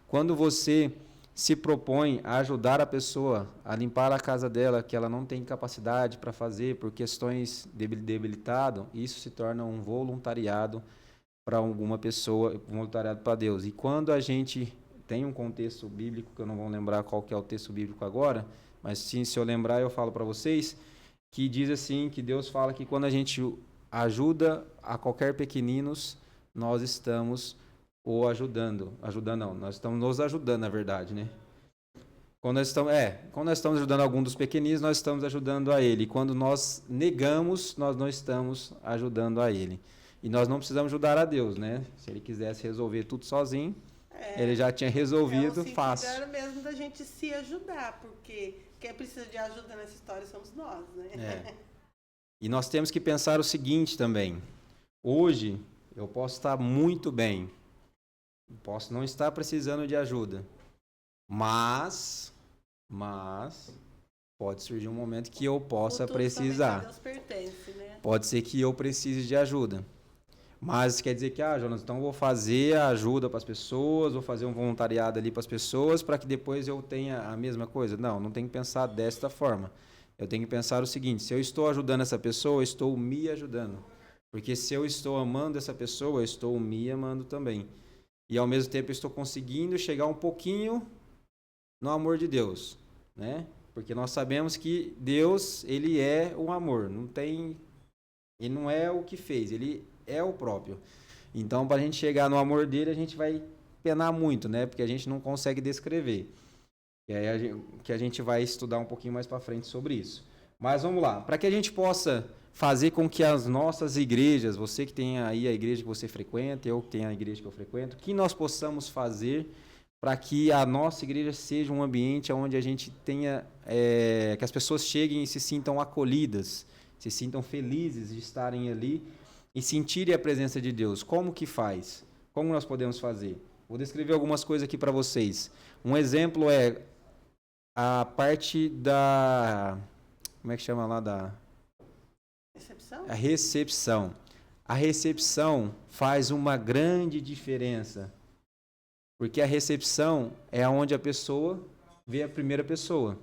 Quando você se propõe a ajudar a pessoa a limpar a casa dela, que ela não tem capacidade para fazer por questões debilitado, isso se torna um voluntariado para alguma pessoa, um voluntariado para Deus. E quando a gente tem um contexto bíblico, que eu não vou lembrar qual que é o texto bíblico agora, mas sim, se eu lembrar, eu falo para vocês, que diz assim, que Deus fala que quando a gente ajuda a qualquer pequeninos, nós estamos o ajudando. Nós estamos nos ajudando, na verdade, né? Quando nós estamos ajudando algum dos pequeninos, nós estamos ajudando a ele. E quando nós negamos, nós não estamos ajudando a ele. E nós não precisamos ajudar a Deus, né? Se ele quisesse resolver tudo sozinho, ele já tinha resolvido fácil. É mesmo da gente se ajudar, porque quem precisa de ajuda nessa história somos nós, né? E nós temos que pensar o seguinte também. Hoje, eu posso estar muito bem, posso não estar precisando de ajuda, mas pode surgir um momento que eu possa precisar. Deus pertence, né? Pode ser que eu precise de ajuda. Mas quer dizer que, Jonas, então eu vou fazer a ajuda para as pessoas, vou fazer um voluntariado ali para as pessoas para que depois eu tenha a mesma coisa? Não tem que pensar desta forma. Eu tenho que pensar o seguinte, se eu estou ajudando essa pessoa, eu estou me ajudando. Porque se eu estou amando essa pessoa, eu estou me amando também. E ao mesmo tempo eu estou conseguindo chegar um pouquinho no amor de Deus, né? Porque nós sabemos que Deus, ele é o amor, ele não é o que fez, ele é o próprio. Então, para a gente chegar no amor dele, a gente vai penar muito, né? Porque a gente não consegue descrever. E aí que a gente vai estudar um pouquinho mais para frente sobre isso. Mas vamos lá, para que a gente possa fazer com que as nossas igrejas, você que tem aí a igreja que você frequenta, eu que tenho a igreja que eu frequento, que nós possamos fazer para que a nossa igreja seja um ambiente onde a gente tenha, que as pessoas cheguem e se sintam acolhidas, se sintam felizes de estarem ali e sentirem a presença de Deus. Como que faz? Como nós podemos fazer? Vou descrever algumas coisas aqui para vocês. Um exemplo é a parte da... Como é que chama lá da... Recepção? A recepção. A recepção faz uma grande diferença. Porque a recepção é onde a pessoa vê a primeira pessoa.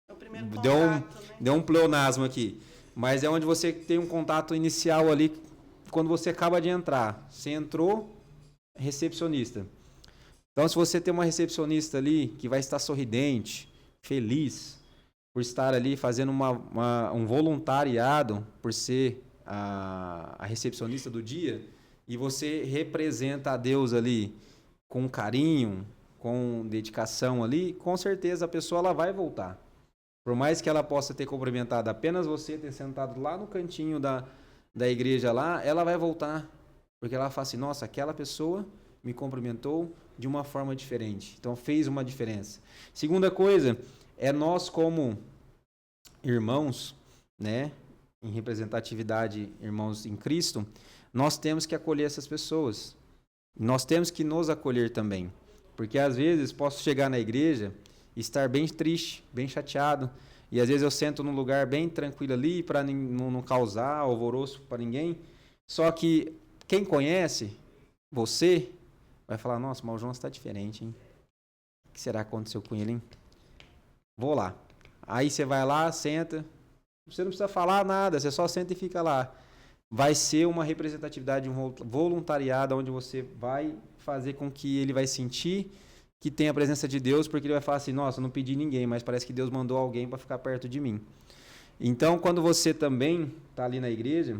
É o primeiro Deu contato, né? um pleonasmo aqui. Mas é onde você tem um contato inicial ali, quando você acaba de entrar. Você entrou, recepcionista. Então, se você tem uma recepcionista ali que vai estar sorridente, feliz, por estar ali fazendo um voluntariado, por ser a recepcionista do dia, e você representa a Deus ali com carinho, com dedicação ali, com certeza a pessoa ela vai voltar. Por mais que ela possa ter cumprimentado apenas você, ter sentado lá no cantinho da igreja lá, ela vai voltar. Porque ela fala assim, nossa, aquela pessoa me cumprimentou de uma forma diferente. Então fez uma diferença. Segunda coisa, é nós como irmãos, né, em representatividade, irmãos em Cristo, nós temos que acolher essas pessoas. Nós temos que nos acolher também. Porque às vezes posso chegar na igreja e estar bem triste, bem chateado, e às vezes eu sento num lugar bem tranquilo ali para não causar alvoroço para ninguém. Só que quem conhece você vai falar, nossa, mas o João está diferente, hein? O que será que aconteceu com ele, hein? Vou lá. Aí você vai lá, senta, você não precisa falar nada, você só senta e fica lá. Vai ser uma representatividade, um voluntariado, onde você vai fazer com que ele vai sentir que tem a presença de Deus, porque ele vai falar assim, nossa, eu não pedi ninguém, mas parece que Deus mandou alguém para ficar perto de mim. Então, quando você também está ali na igreja,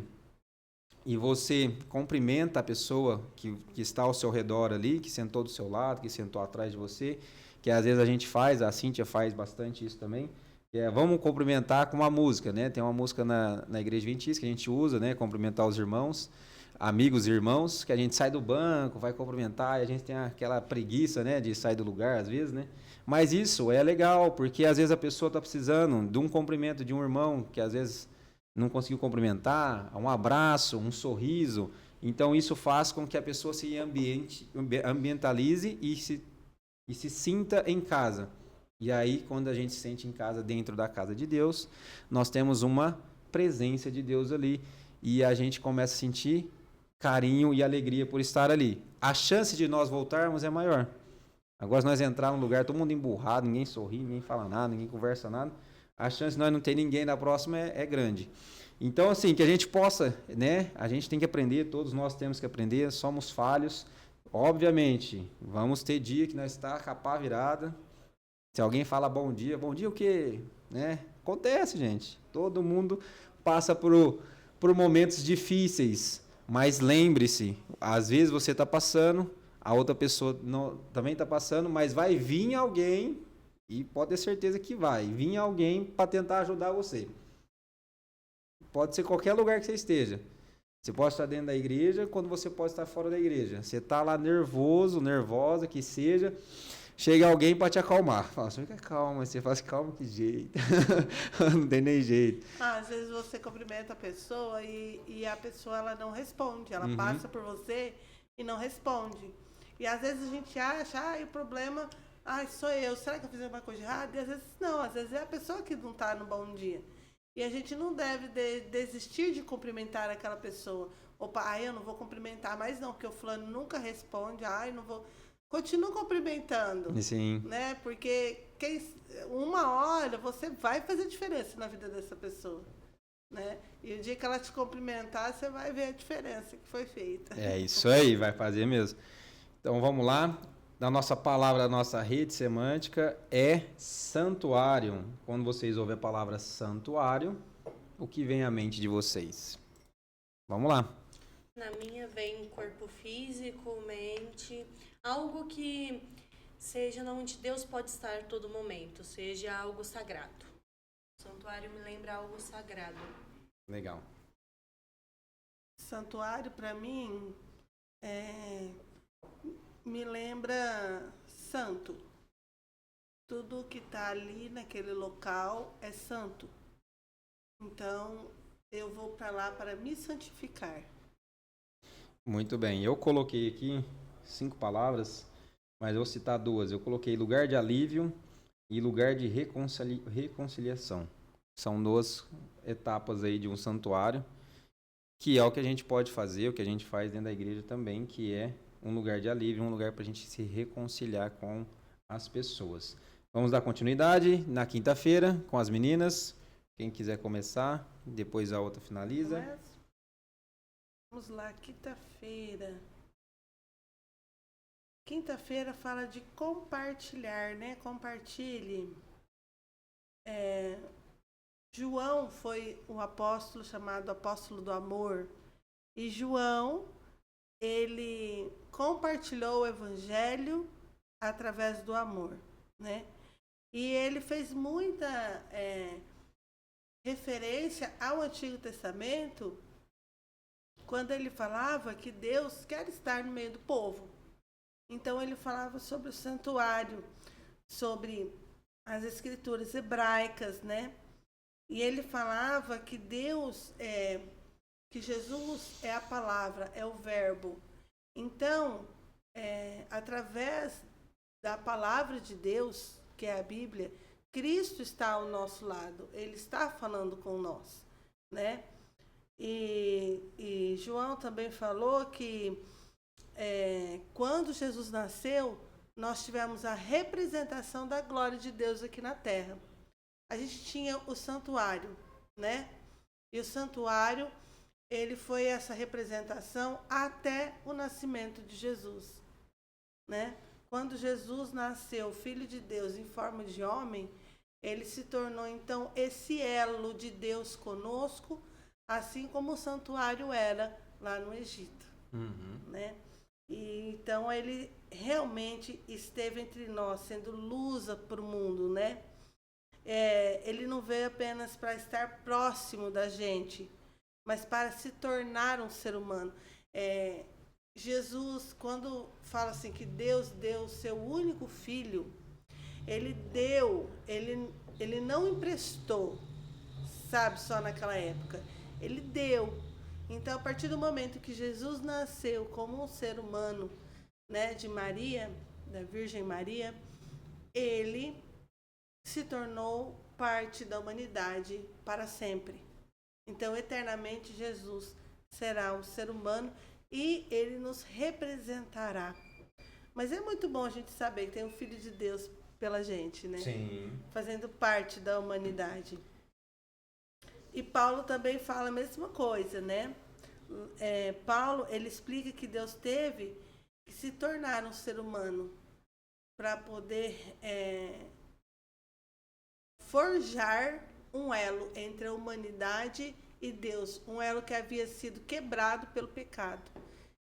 e você cumprimenta a pessoa que está ao seu redor ali, que sentou do seu lado, que sentou atrás de você, que às vezes a gente faz, a Cíntia faz bastante isso também, vamos cumprimentar com uma música, né? Tem uma música na Igreja Adventista que a gente usa, né? Cumprimentar os irmãos, amigos e irmãos, que a gente sai do banco, vai cumprimentar, e a gente tem aquela preguiça, né? De sair do lugar, às vezes, né? Mas isso é legal, porque às vezes a pessoa está precisando de um cumprimento de um irmão, que às vezes não conseguiu cumprimentar, um abraço, um sorriso. Então, isso faz com que a pessoa se ambientalize e se sinta em casa. E aí, quando a gente se sente em casa, dentro da casa de Deus, nós temos uma presença de Deus ali. E a gente começa a sentir carinho e alegria por estar ali. A chance de nós voltarmos é maior. Agora, se nós entrar num lugar, todo mundo emburrado, ninguém sorri, ninguém fala nada, ninguém conversa nada, a chance de nós não ter ninguém na próxima é grande. Então, assim, que a gente possa, né? A gente tem que aprender, todos nós temos que aprender, somos falhos. Obviamente, vamos ter dia que nós está com a pá virada. Se alguém fala bom dia o quê? Né? Acontece, gente. Todo mundo passa por momentos difíceis. Mas lembre-se, às vezes você está passando, a outra pessoa também está passando, mas vai vir alguém, e pode ter certeza que vai vir alguém para tentar ajudar você. Pode ser qualquer lugar que você esteja. Você pode estar dentro da igreja, quando você pode estar fora da igreja. Você está lá nervoso, nervosa, que seja, chega alguém para te acalmar. Fala, você fica calma, você fala assim, calma, que jeito. Não tem nem jeito. Às vezes você cumprimenta a pessoa e a pessoa ela não responde. Ela passa por você e não responde. E às vezes a gente acha, o problema, sou eu. Será que eu fiz alguma coisa errada? E às vezes não, às vezes é a pessoa que não está no bom dia. E a gente não deve desistir de cumprimentar aquela pessoa. Opa, eu não vou cumprimentar mais não, porque o fulano nunca responde. Não vou... Continua cumprimentando. Sim. Né? Porque uma hora você vai fazer diferença na vida dessa pessoa. Né? E o dia que ela te cumprimentar, você vai ver a diferença que foi feita. É isso aí, vai fazer mesmo. Então vamos lá. da nossa palavra, da nossa rede semântica é santuário. Quando vocês ouvem a palavra santuário, o que vem à mente de vocês? Vamos lá. Na minha vem corpo físico, mente, algo que seja onde Deus pode estar a todo momento, seja algo sagrado. O santuário me lembra algo sagrado. Legal. Santuário, para mim, me lembra santo. Tudo que está ali naquele local é santo. Então, eu vou para lá para me santificar. Muito bem. Eu coloquei aqui 5 palavras, mas eu vou citar 2. Eu coloquei lugar de alívio e lugar de reconciliação. São 2 etapas aí de um santuário, que é o que a gente pode fazer, o que a gente faz dentro da igreja também, que é um lugar de alívio, um lugar para a gente se reconciliar com as pessoas. Vamos dar continuidade na quinta-feira com as meninas. Quem quiser começar, depois a outra finaliza. Vamos lá, quinta-feira. Quinta-feira fala de compartilhar, né? Compartilhe. João foi um apóstolo chamado apóstolo do amor. E João, ele compartilhou o evangelho através do amor, né? E ele fez muita referência ao Antigo Testamento quando ele falava que Deus quer estar no meio do povo. Então ele falava sobre o santuário, sobre as escrituras hebraicas, né? E ele falava que Deus que Jesus é a palavra, é o verbo. Então, através da palavra de Deus, que é a Bíblia, Cristo está ao nosso lado, ele está falando com nós, né? E João também falou que quando Jesus nasceu, nós tivemos a representação da glória de Deus aqui na terra. A gente tinha o santuário, né? E o santuário, ele foi essa representação até o nascimento de Jesus, né? Quando Jesus nasceu, Filho de Deus em forma de homem, ele se tornou então esse elo de Deus conosco, assim como o santuário era lá no Egito, né? E então ele realmente esteve entre nós, sendo luz para o mundo, né? Ele não veio apenas para estar próximo da gente, mas para se tornar um ser humano. Jesus, quando fala assim que Deus deu o seu único filho, ele deu, ele não emprestou, sabe, só naquela época. Ele deu. Então, a partir do momento que Jesus nasceu como um ser humano, né, de Maria, da Virgem Maria, ele se tornou parte da humanidade para sempre. Então, eternamente, Jesus será um ser humano e ele nos representará. Mas é muito bom a gente saber que tem um Filho de Deus pela gente, né? Sim. Fazendo parte da humanidade. E Paulo também fala a mesma coisa, né? Paulo, ele explica que Deus teve que se tornar um ser humano para poder forjar um elo entre a humanidade e Deus, um elo que havia sido quebrado pelo pecado.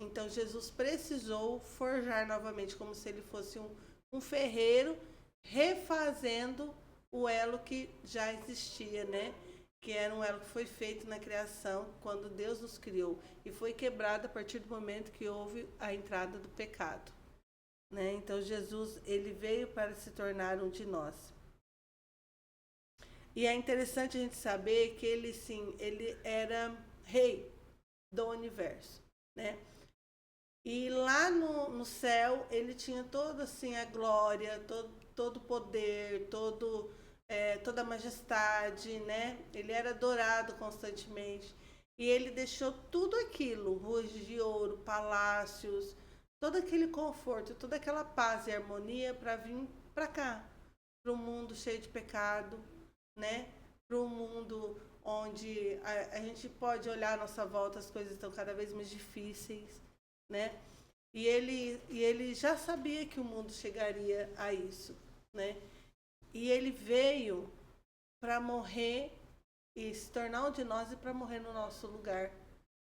Então Jesus precisou forjar novamente, como se ele fosse um ferreiro refazendo o elo que já existia, né? Que era um elo que foi feito na criação, quando Deus nos criou, e foi quebrado a partir do momento que houve a entrada do pecado, né? Então Jesus, ele veio para se tornar um de nós. E é interessante a gente saber que ele, sim, ele era rei do universo, né? E lá no céu, ele tinha toda assim, a glória, todo o poder, toda a majestade, né? Ele era adorado constantemente. E ele deixou tudo aquilo, ruas de ouro, palácios, todo aquele conforto, toda aquela paz e harmonia para vir para cá, para um mundo cheio de pecado, né? Para um mundo onde a gente pode olhar à nossa volta, as coisas estão cada vez mais difíceis, né? E ele já sabia que o mundo chegaria a isso, né? E ele veio para morrer e se tornar um de nós e para morrer no nosso lugar,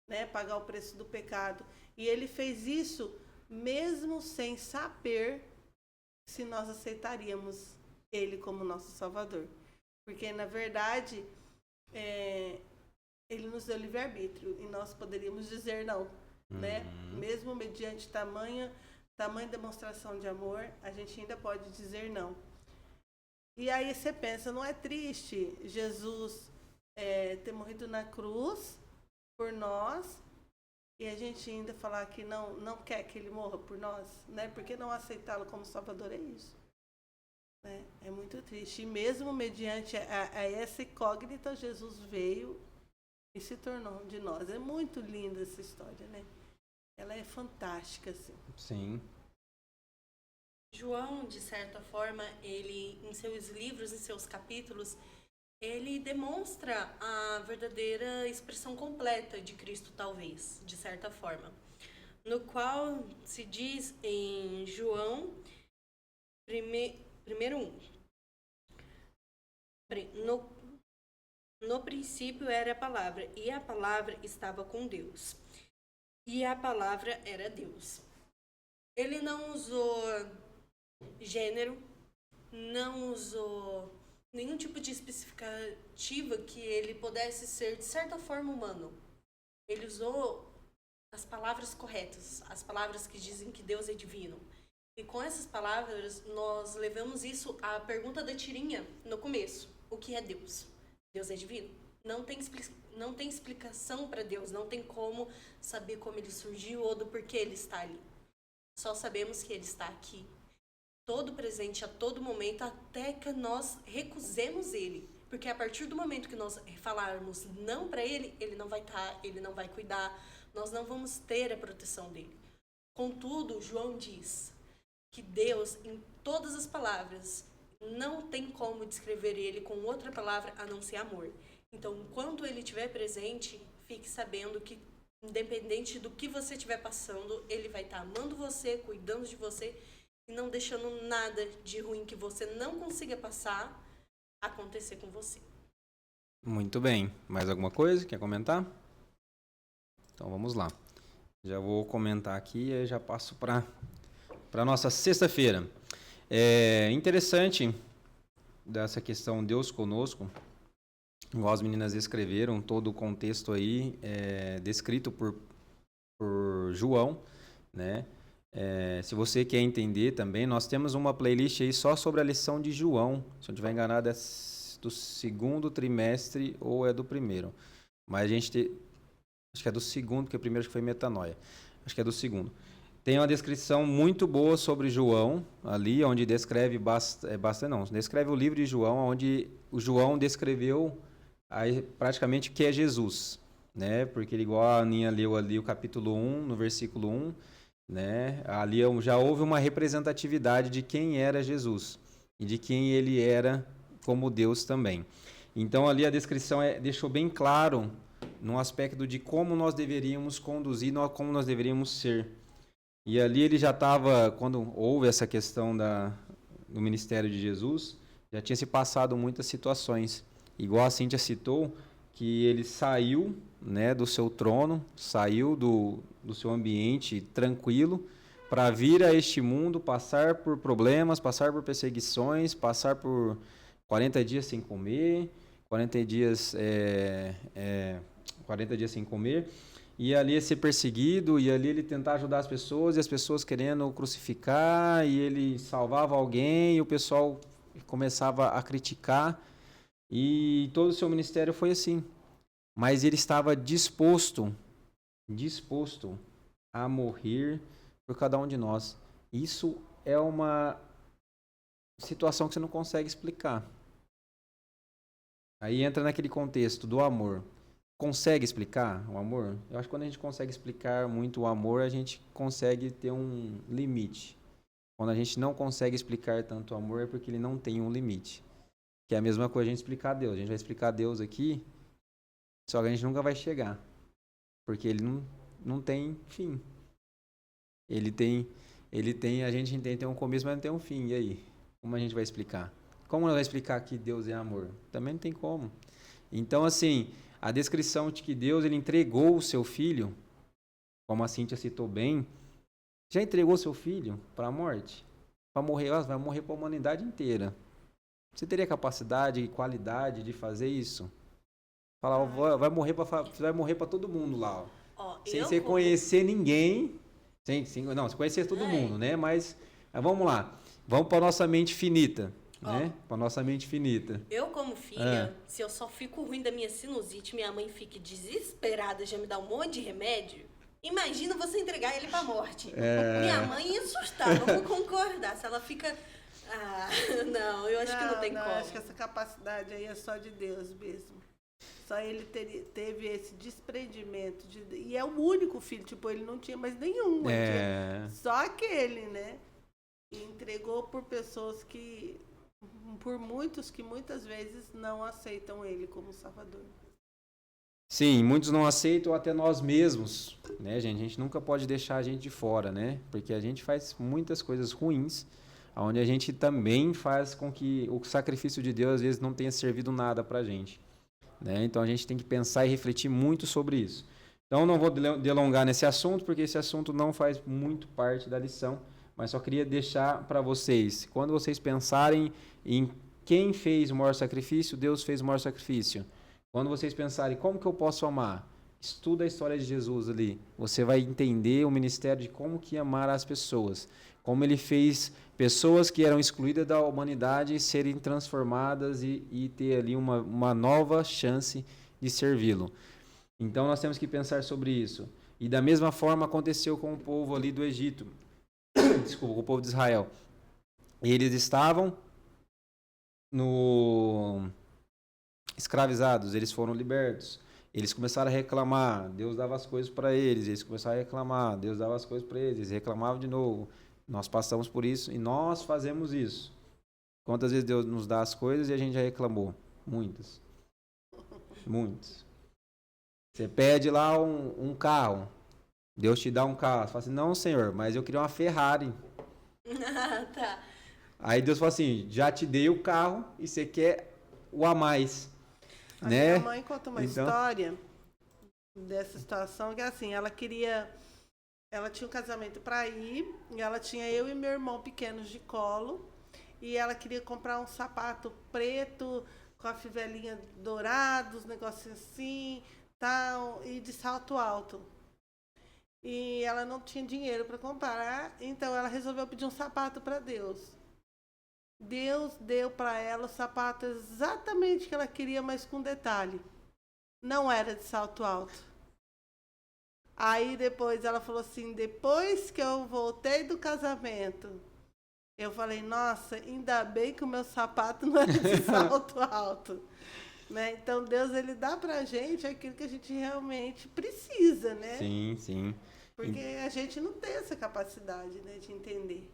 né? Pagar o preço do pecado. E ele fez isso mesmo sem saber se nós aceitaríamos ele como nosso Salvador. Porque, na verdade, ele nos deu livre-arbítrio e nós poderíamos dizer não, né? Mesmo mediante tamanha demonstração de amor, a gente ainda pode dizer não. E aí você pensa, não é triste Jesus ter morrido na cruz por nós e a gente ainda falar que não quer que ele morra por nós, né? Por que não aceitá-lo como Salvador? É isso. Né? É muito triste. E mesmo mediante a essa incógnita, Jesus veio e se tornou um de nós. É muito linda essa história, né? Ela é fantástica, assim. Sim. João, de certa forma, ele, em seus livros, em seus capítulos, ele demonstra a verdadeira expressão completa de Cristo, talvez, de certa forma. No qual se diz em João, primeiro 1. No princípio era a palavra, e a palavra estava com Deus. E a palavra era Deus. Ele não usou gênero, não usou nenhum tipo de especificativa que ele pudesse ser, de certa forma, humano. Ele usou as palavras corretas, as palavras que dizem que Deus é divino. E com essas palavras, nós levamos isso à pergunta da tirinha no começo. O que é Deus? Deus é divino? Não tem explicação para Deus, não tem como saber como ele surgiu ou do porquê ele está ali. Só sabemos que ele está aqui, todo presente, a todo momento, até que nós recusemos ele. Porque a partir do momento que nós falarmos não para ele, ele não vai estar, ele não vai cuidar, nós não vamos ter a proteção dele. Contudo, João diz que Deus, em todas as palavras, não tem como descrever ele com outra palavra a não ser amor. Então, enquanto ele estiver presente, fique sabendo que, independente do que você estiver passando, ele vai estar amando você, cuidando de você e não deixando nada de ruim que você não consiga passar acontecer com você. Muito bem. Mais alguma coisa? Quer comentar? Então vamos lá. Já vou comentar aqui e já passo para a nossa sexta-feira. É interessante dessa questão Deus conosco, igual as meninas escreveram, todo o contexto aí descrito por João, né? Se você quer entender também, nós temos uma playlist aí só sobre a lição de João. Se eu não estiver enganado, é do segundo trimestre ou é do primeiro. Mas a gente acho que é do segundo, porque o primeiro acho que foi metanoia. Acho que é do segundo. Tem uma descrição muito boa sobre João, ali, onde descreve descreve o livro de João, onde o João descreveu praticamente o que é Jesus, né? Porque igual a Aninha leu ali o capítulo 1, no versículo 1, né? Ali já houve uma representatividade de quem era Jesus e de quem ele era como Deus também. Então ali a descrição deixou bem claro no aspecto de como nós deveríamos conduzir, como nós deveríamos ser. E ali ele já estava, quando houve essa questão do ministério de Jesus, já tinha se passado muitas situações. Igual a Cíntia citou, que ele saiu, né, do seu trono, saiu do seu ambiente tranquilo, para vir a este mundo, passar por problemas, passar por perseguições, passar por 40 dias sem comer, 40 dias sem comer, e ali ser perseguido, e ali ele tentar ajudar as pessoas, e as pessoas querendo crucificar, e ele salvava alguém, e o pessoal começava a criticar, e todo o seu ministério foi assim. Mas ele estava disposto a morrer por cada um de nós. Isso é uma situação que você não consegue explicar. Aí entra naquele contexto do amor. Consegue explicar o amor? Eu acho que quando a gente consegue explicar muito o amor, a gente consegue ter um limite. Quando a gente não consegue explicar tanto o amor, é porque ele não tem um limite. Que é a mesma coisa a gente explicar Deus. A gente vai explicar Deus aqui, só que a gente nunca vai chegar. Porque ele não tem fim. Ele tem, a gente entende, tem um começo, mas não tem um fim. E aí? Como a gente vai explicar? Como nós vamos explicar que Deus é amor? Também não tem como. Então, assim, a descrição de que Deus ele entregou o seu filho, como a Cíntia citou bem, já entregou seu filho para a morte? Para morrer, vai morrer para a humanidade inteira. Você teria capacidade e qualidade de fazer isso? Falar, vai morrer para todo mundo lá, ó. Sem você conhecer ninguém. Não, você conhecer todo mundo, né? Mas vamos lá. Vamos para nossa mente finita. Né? Para nossa mente finita. Eu, como filha, se eu só fico ruim da minha sinusite, minha mãe fique desesperada, já me dá um monte de remédio. Imagina você entregar ele pra morte. Minha mãe ia assustar, vamos concordar. Se ela fica... não, eu acho que não tem como. Acho que essa capacidade aí é só de Deus mesmo. Só ele teve esse desprendimento. E é o único filho, tipo, ele não tinha mais nenhum. Tinha só aquele, né? E entregou por pessoas que... Por muitos que muitas vezes não aceitam ele como Salvador. Sim, muitos não aceitam até nós mesmos, né, gente? A gente nunca pode deixar a gente de fora, né? Porque a gente faz muitas coisas ruins, onde a gente também faz com que o sacrifício de Deus às vezes não tenha servido nada pra gente, né? Então a gente tem que pensar e refletir muito sobre isso. Então não vou delongar nesse assunto, porque esse assunto não faz muito parte da lição, mas só queria deixar para vocês, quando vocês pensarem em quem fez o maior sacrifício, Deus fez o maior sacrifício. Quando vocês pensarem, como que eu posso amar? Estuda a história de Jesus ali. Você vai entender o ministério de como que amar as pessoas. Como ele fez pessoas que eram excluídas da humanidade serem transformadas e ter ali uma nova chance de servi-lo. Então nós temos que pensar sobre isso. E da mesma forma aconteceu com o povo ali do Egito. Desculpa, com o povo de Israel. Eles estavam escravizados, eles foram libertos. Eles começaram a reclamar, Deus dava as coisas para eles. Eles começaram a reclamar, Deus dava as coisas para eles. Eles reclamavam de novo. Nós passamos por isso e nós fazemos isso. Quantas vezes Deus nos dá as coisas e a gente já reclamou? Muitas. Muitas. Você pede lá um carro. Deus te dá um carro. Você fala assim, não, Senhor, mas eu queria uma Ferrari. Tá. Aí Deus fala assim, já te dei o carro e você quer o a mais. A né? minha mãe conta uma história dessa situação, que assim, ela tinha um casamento para ir, e ela tinha eu e meu irmão pequenos de colo, e ela queria comprar um sapato preto, com a fivelinha dourada, os negocinhos assim, tal, e de salto alto. E ela não tinha dinheiro para comprar, então ela resolveu pedir um sapato para Deus. Deus deu para ela o sapato exatamente que ela queria, mas com detalhe. Não era de salto alto. Aí depois ela falou assim, depois que eu voltei do casamento, eu falei, nossa, ainda bem que o meu sapato não era de salto alto. Né? Então Deus, ele dá pra gente aquilo que a gente realmente precisa, né? Sim, sim. Porque a gente não tem essa capacidade, né, de entender.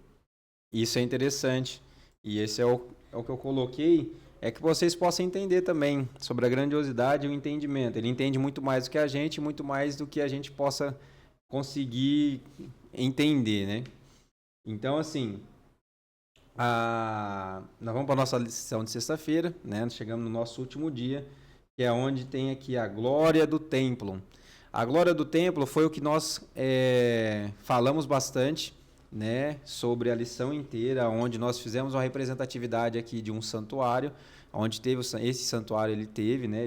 Isso é interessante. E esse é o que eu coloquei, é que vocês possam entender também sobre a grandiosidade e o entendimento. Ele entende muito mais do que a gente, muito mais do que a gente possa conseguir entender, né? Então, assim, nós vamos para a nossa lição de sexta-feira, né? Nós chegamos no nosso último dia, que é onde tem aqui a glória do templo. A glória do templo foi o que nós falamos bastante, né, sobre a lição inteira, onde nós fizemos uma representatividade aqui de um santuário, onde teve esse santuário, ele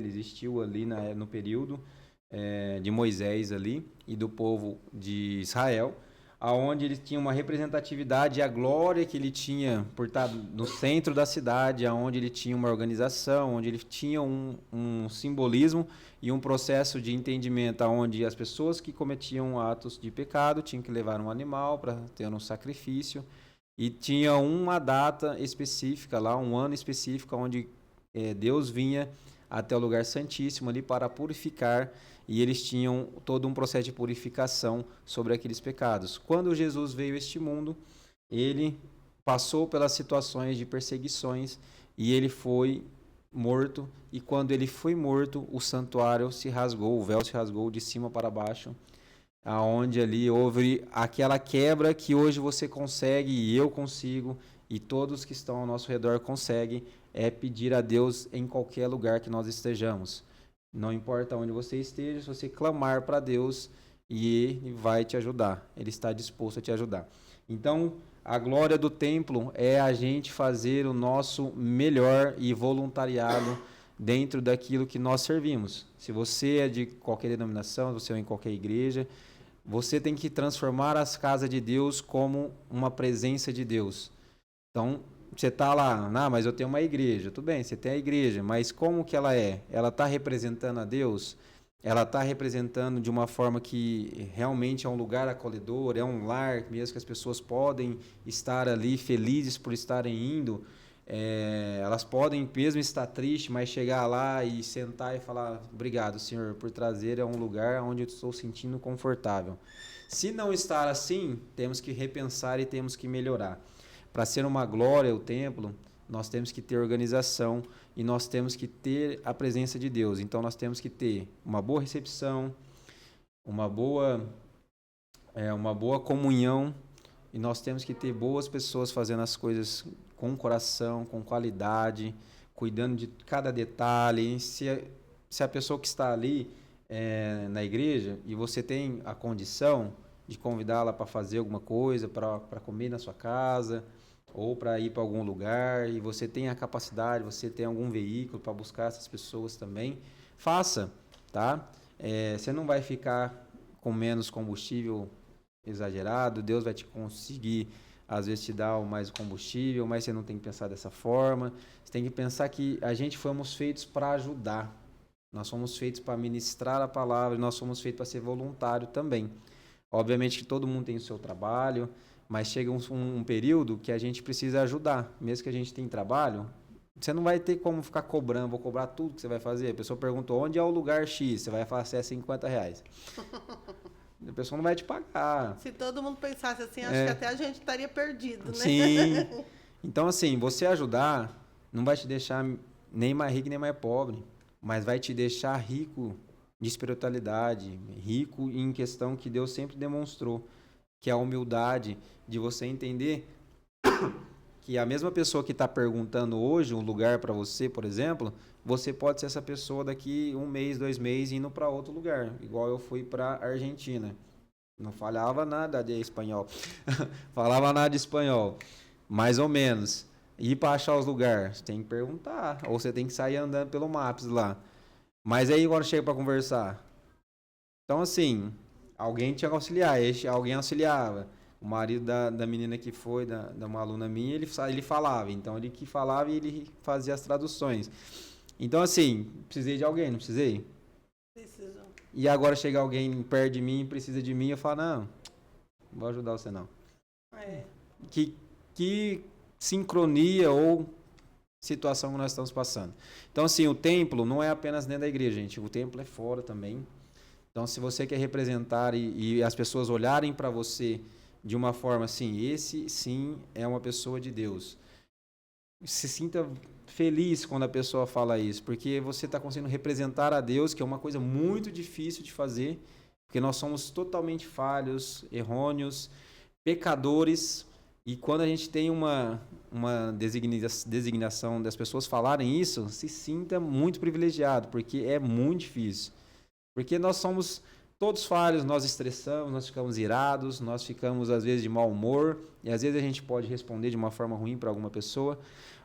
existiu ali no período de Moisés ali e do povo de Israel, aonde ele tinha uma representatividade e a glória que ele tinha por estar no centro da cidade, aonde ele tinha uma organização, onde ele tinha um simbolismo e um processo de entendimento, onde as pessoas que cometiam atos de pecado tinham que levar um animal para ter um sacrifício, e tinha uma data específica lá, um ano específico, onde Deus vinha até o lugar santíssimo ali para purificar, e eles tinham todo um processo de purificação sobre aqueles pecados. Quando Jesus veio a este mundo, ele passou pelas situações de perseguições e ele foi morto, e quando ele foi morto, o santuário se rasgou, o véu se rasgou de cima para baixo, aonde ali houve aquela quebra que hoje você consegue e eu consigo e todos que estão ao nosso redor conseguem, é pedir a Deus em qualquer lugar que nós estejamos. Não importa onde você esteja, se você clamar para Deus, e Ele vai te ajudar. Ele está disposto a te ajudar. Então, a glória do templo é a gente fazer o nosso melhor e voluntariado dentro daquilo que nós servimos. Se você é de qualquer denominação, se você é em qualquer igreja, você tem que transformar as casas de Deus como uma presença de Deus. Então, você está lá, mas eu tenho uma igreja. Tudo bem, você tem a igreja, mas como que ela é? Ela está representando a Deus? Ela está representando de uma forma que realmente é um lugar acolhedor, é um lar, mesmo que as pessoas podem estar ali felizes por estarem indo. Elas podem mesmo estar tristes, mas chegar lá e sentar e falar: obrigado, Senhor, por trazer a um lugar onde eu estou sentindo confortável. Se não estar assim, temos que repensar e temos que melhorar. Para ser uma glória o templo, nós temos que ter organização e nós temos que ter a presença de Deus. Então nós temos que ter uma boa recepção, uma boa comunhão, e nós temos que ter boas pessoas fazendo as coisas com coração, com qualidade, cuidando de cada detalhe. Se a pessoa que está ali na igreja e você tem a condição de convidá-la para fazer alguma coisa, para comer na sua casa, ou para ir para algum lugar, e você tem a capacidade, você tem algum veículo para buscar essas pessoas também, faça, tá? Você não vai ficar com menos combustível exagerado, Deus vai te conseguir, às vezes, te dar mais combustível, mas você não tem que pensar dessa forma. Você tem que pensar que a gente fomos feitos para ajudar, nós fomos feitos para ministrar a palavra, nós fomos feitos para ser voluntário também. Obviamente que todo mundo tem o seu trabalho, mas chega um período que a gente precisa ajudar. Mesmo que a gente tenha trabalho, você não vai ter como ficar cobrando, vou cobrar tudo que você vai fazer. A pessoa perguntou, onde é o lugar X? Você vai falar se é R$50. A pessoa não vai te pagar. Se todo mundo pensasse assim, acho que até a gente estaria perdido, né? Sim. Então, assim, você ajudar não vai te deixar nem mais rico nem mais pobre, mas vai te deixar rico de espiritualidade, rico em questão que Deus sempre demonstrou, que é a humildade de você entender que a mesma pessoa que está perguntando hoje um lugar para você, por exemplo, você pode ser essa pessoa daqui 1 mês, 2 meses, indo para outro lugar. Igual eu fui para a Argentina. Não falava nada de espanhol. Falava nada de espanhol. Mais ou menos. E para achar os lugares? Tem que perguntar. Ou você tem que sair andando pelo Maps lá. Mas aí quando chega para conversar? Então, assim, alguém tinha que auxiliar. Alguém auxiliava. O marido da menina que foi, da uma aluna minha, ele falava. Então, ele que falava e ele fazia as traduções. Então, assim, precisei de alguém, não precisei? Precisou. E agora chega alguém perto de mim, precisa de mim, eu falo, não vou ajudar você não. Que sincronia ou situação que nós estamos passando. Então, assim, o templo não é apenas dentro da igreja, gente. O templo é fora também. Então, se você quer representar e as pessoas olharem para você de uma forma assim, esse sim é uma pessoa de Deus. Se sinta feliz quando a pessoa fala isso, porque você está conseguindo representar a Deus, que é uma coisa muito difícil de fazer, porque nós somos totalmente falhos, errôneos, pecadores, e quando a gente tem uma designação das pessoas falarem isso, se sinta muito privilegiado, porque é muito difícil. Porque nós somos todos falhos, nós estressamos, nós ficamos irados, nós ficamos às vezes de mau humor, e às vezes a gente pode responder de uma forma ruim para alguma pessoa,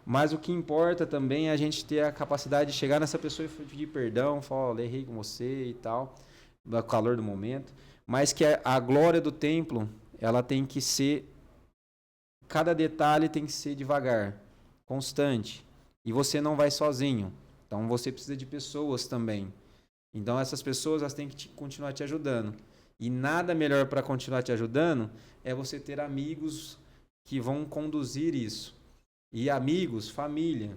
mas o que importa também é a gente ter a capacidade de chegar nessa pessoa e pedir perdão, falar, olha, errei com você e tal, no calor do momento, mas que a glória do templo, ela tem que ser, cada detalhe tem que ser devagar, constante, e você não vai sozinho, então você precisa de pessoas também. Então, essas pessoas elas têm que continuar te ajudando. E nada melhor para continuar te ajudando é você ter amigos que vão conduzir isso. E amigos, família.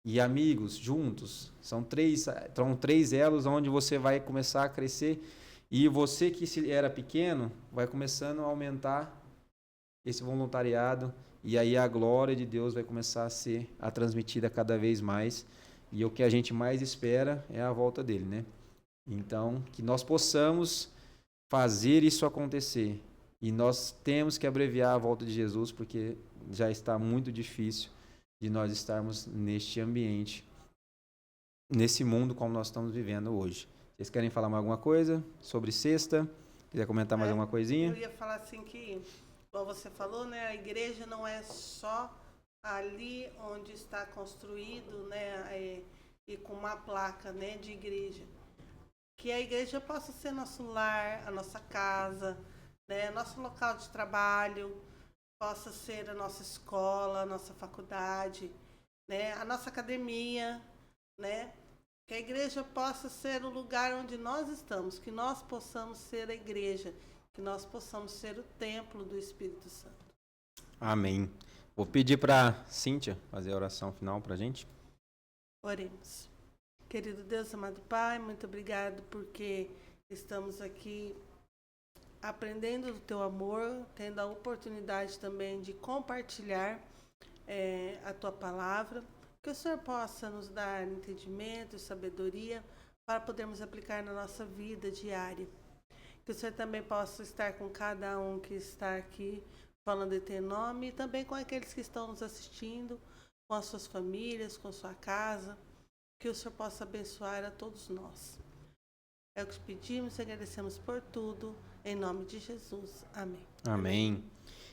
E amigos juntos. São três elos onde você vai começar a crescer. E você que era pequeno vai começando a aumentar esse voluntariado. E aí a glória de Deus vai começar a transmitida cada vez mais. E o que a gente mais espera é a volta dele, né? Então, que nós possamos fazer isso acontecer. E nós temos que abreviar a volta de Jesus, porque já está muito difícil de nós estarmos neste ambiente, nesse mundo como nós estamos vivendo hoje. Vocês querem falar mais alguma coisa sobre sexta? Quiser comentar mais alguma coisinha? Eu ia falar assim que, como você falou, né, a igreja não é só ali onde está construído, né, e com uma placa, né, de igreja. Que a igreja possa ser nosso lar, a nossa casa, né, nosso local de trabalho, possa ser a nossa escola, a nossa faculdade, né, a nossa academia, né, que a igreja possa ser o lugar onde nós estamos, que nós possamos ser a igreja, que nós possamos ser o templo do Espírito Santo. Amém. Vou pedir para Cíntia fazer a oração final para a gente. Oremos. Querido Deus, amado Pai, muito obrigado porque estamos aqui aprendendo do Teu amor, tendo a oportunidade também de compartilhar a Tua palavra. Que o Senhor possa nos dar entendimento e sabedoria para podermos aplicar na nossa vida diária. Que o Senhor também possa estar com cada um que está aqui falando em Teu nome e também com aqueles que estão nos assistindo, com as suas famílias, com sua casa. Que o Senhor possa abençoar a todos nós. É o que te pedimos e agradecemos por tudo. Em nome de Jesus. Amém. Amém.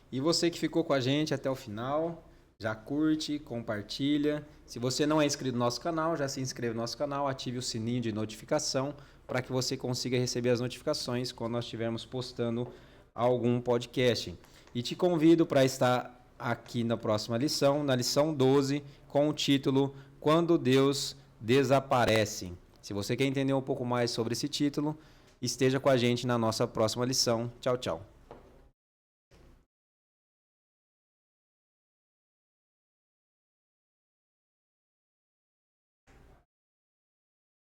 E você que ficou com a gente até o final, já curte, compartilha. Se você não é inscrito no nosso canal, já se inscreve no nosso canal, ative o sininho de notificação para que você consiga receber as notificações quando nós estivermos postando algum podcast. E te convido para estar aqui na próxima lição, na lição 12, com o título Quando Deus Desaparece. Se você quer entender um pouco mais sobre esse título, esteja com a gente na nossa próxima lição. Tchau, tchau.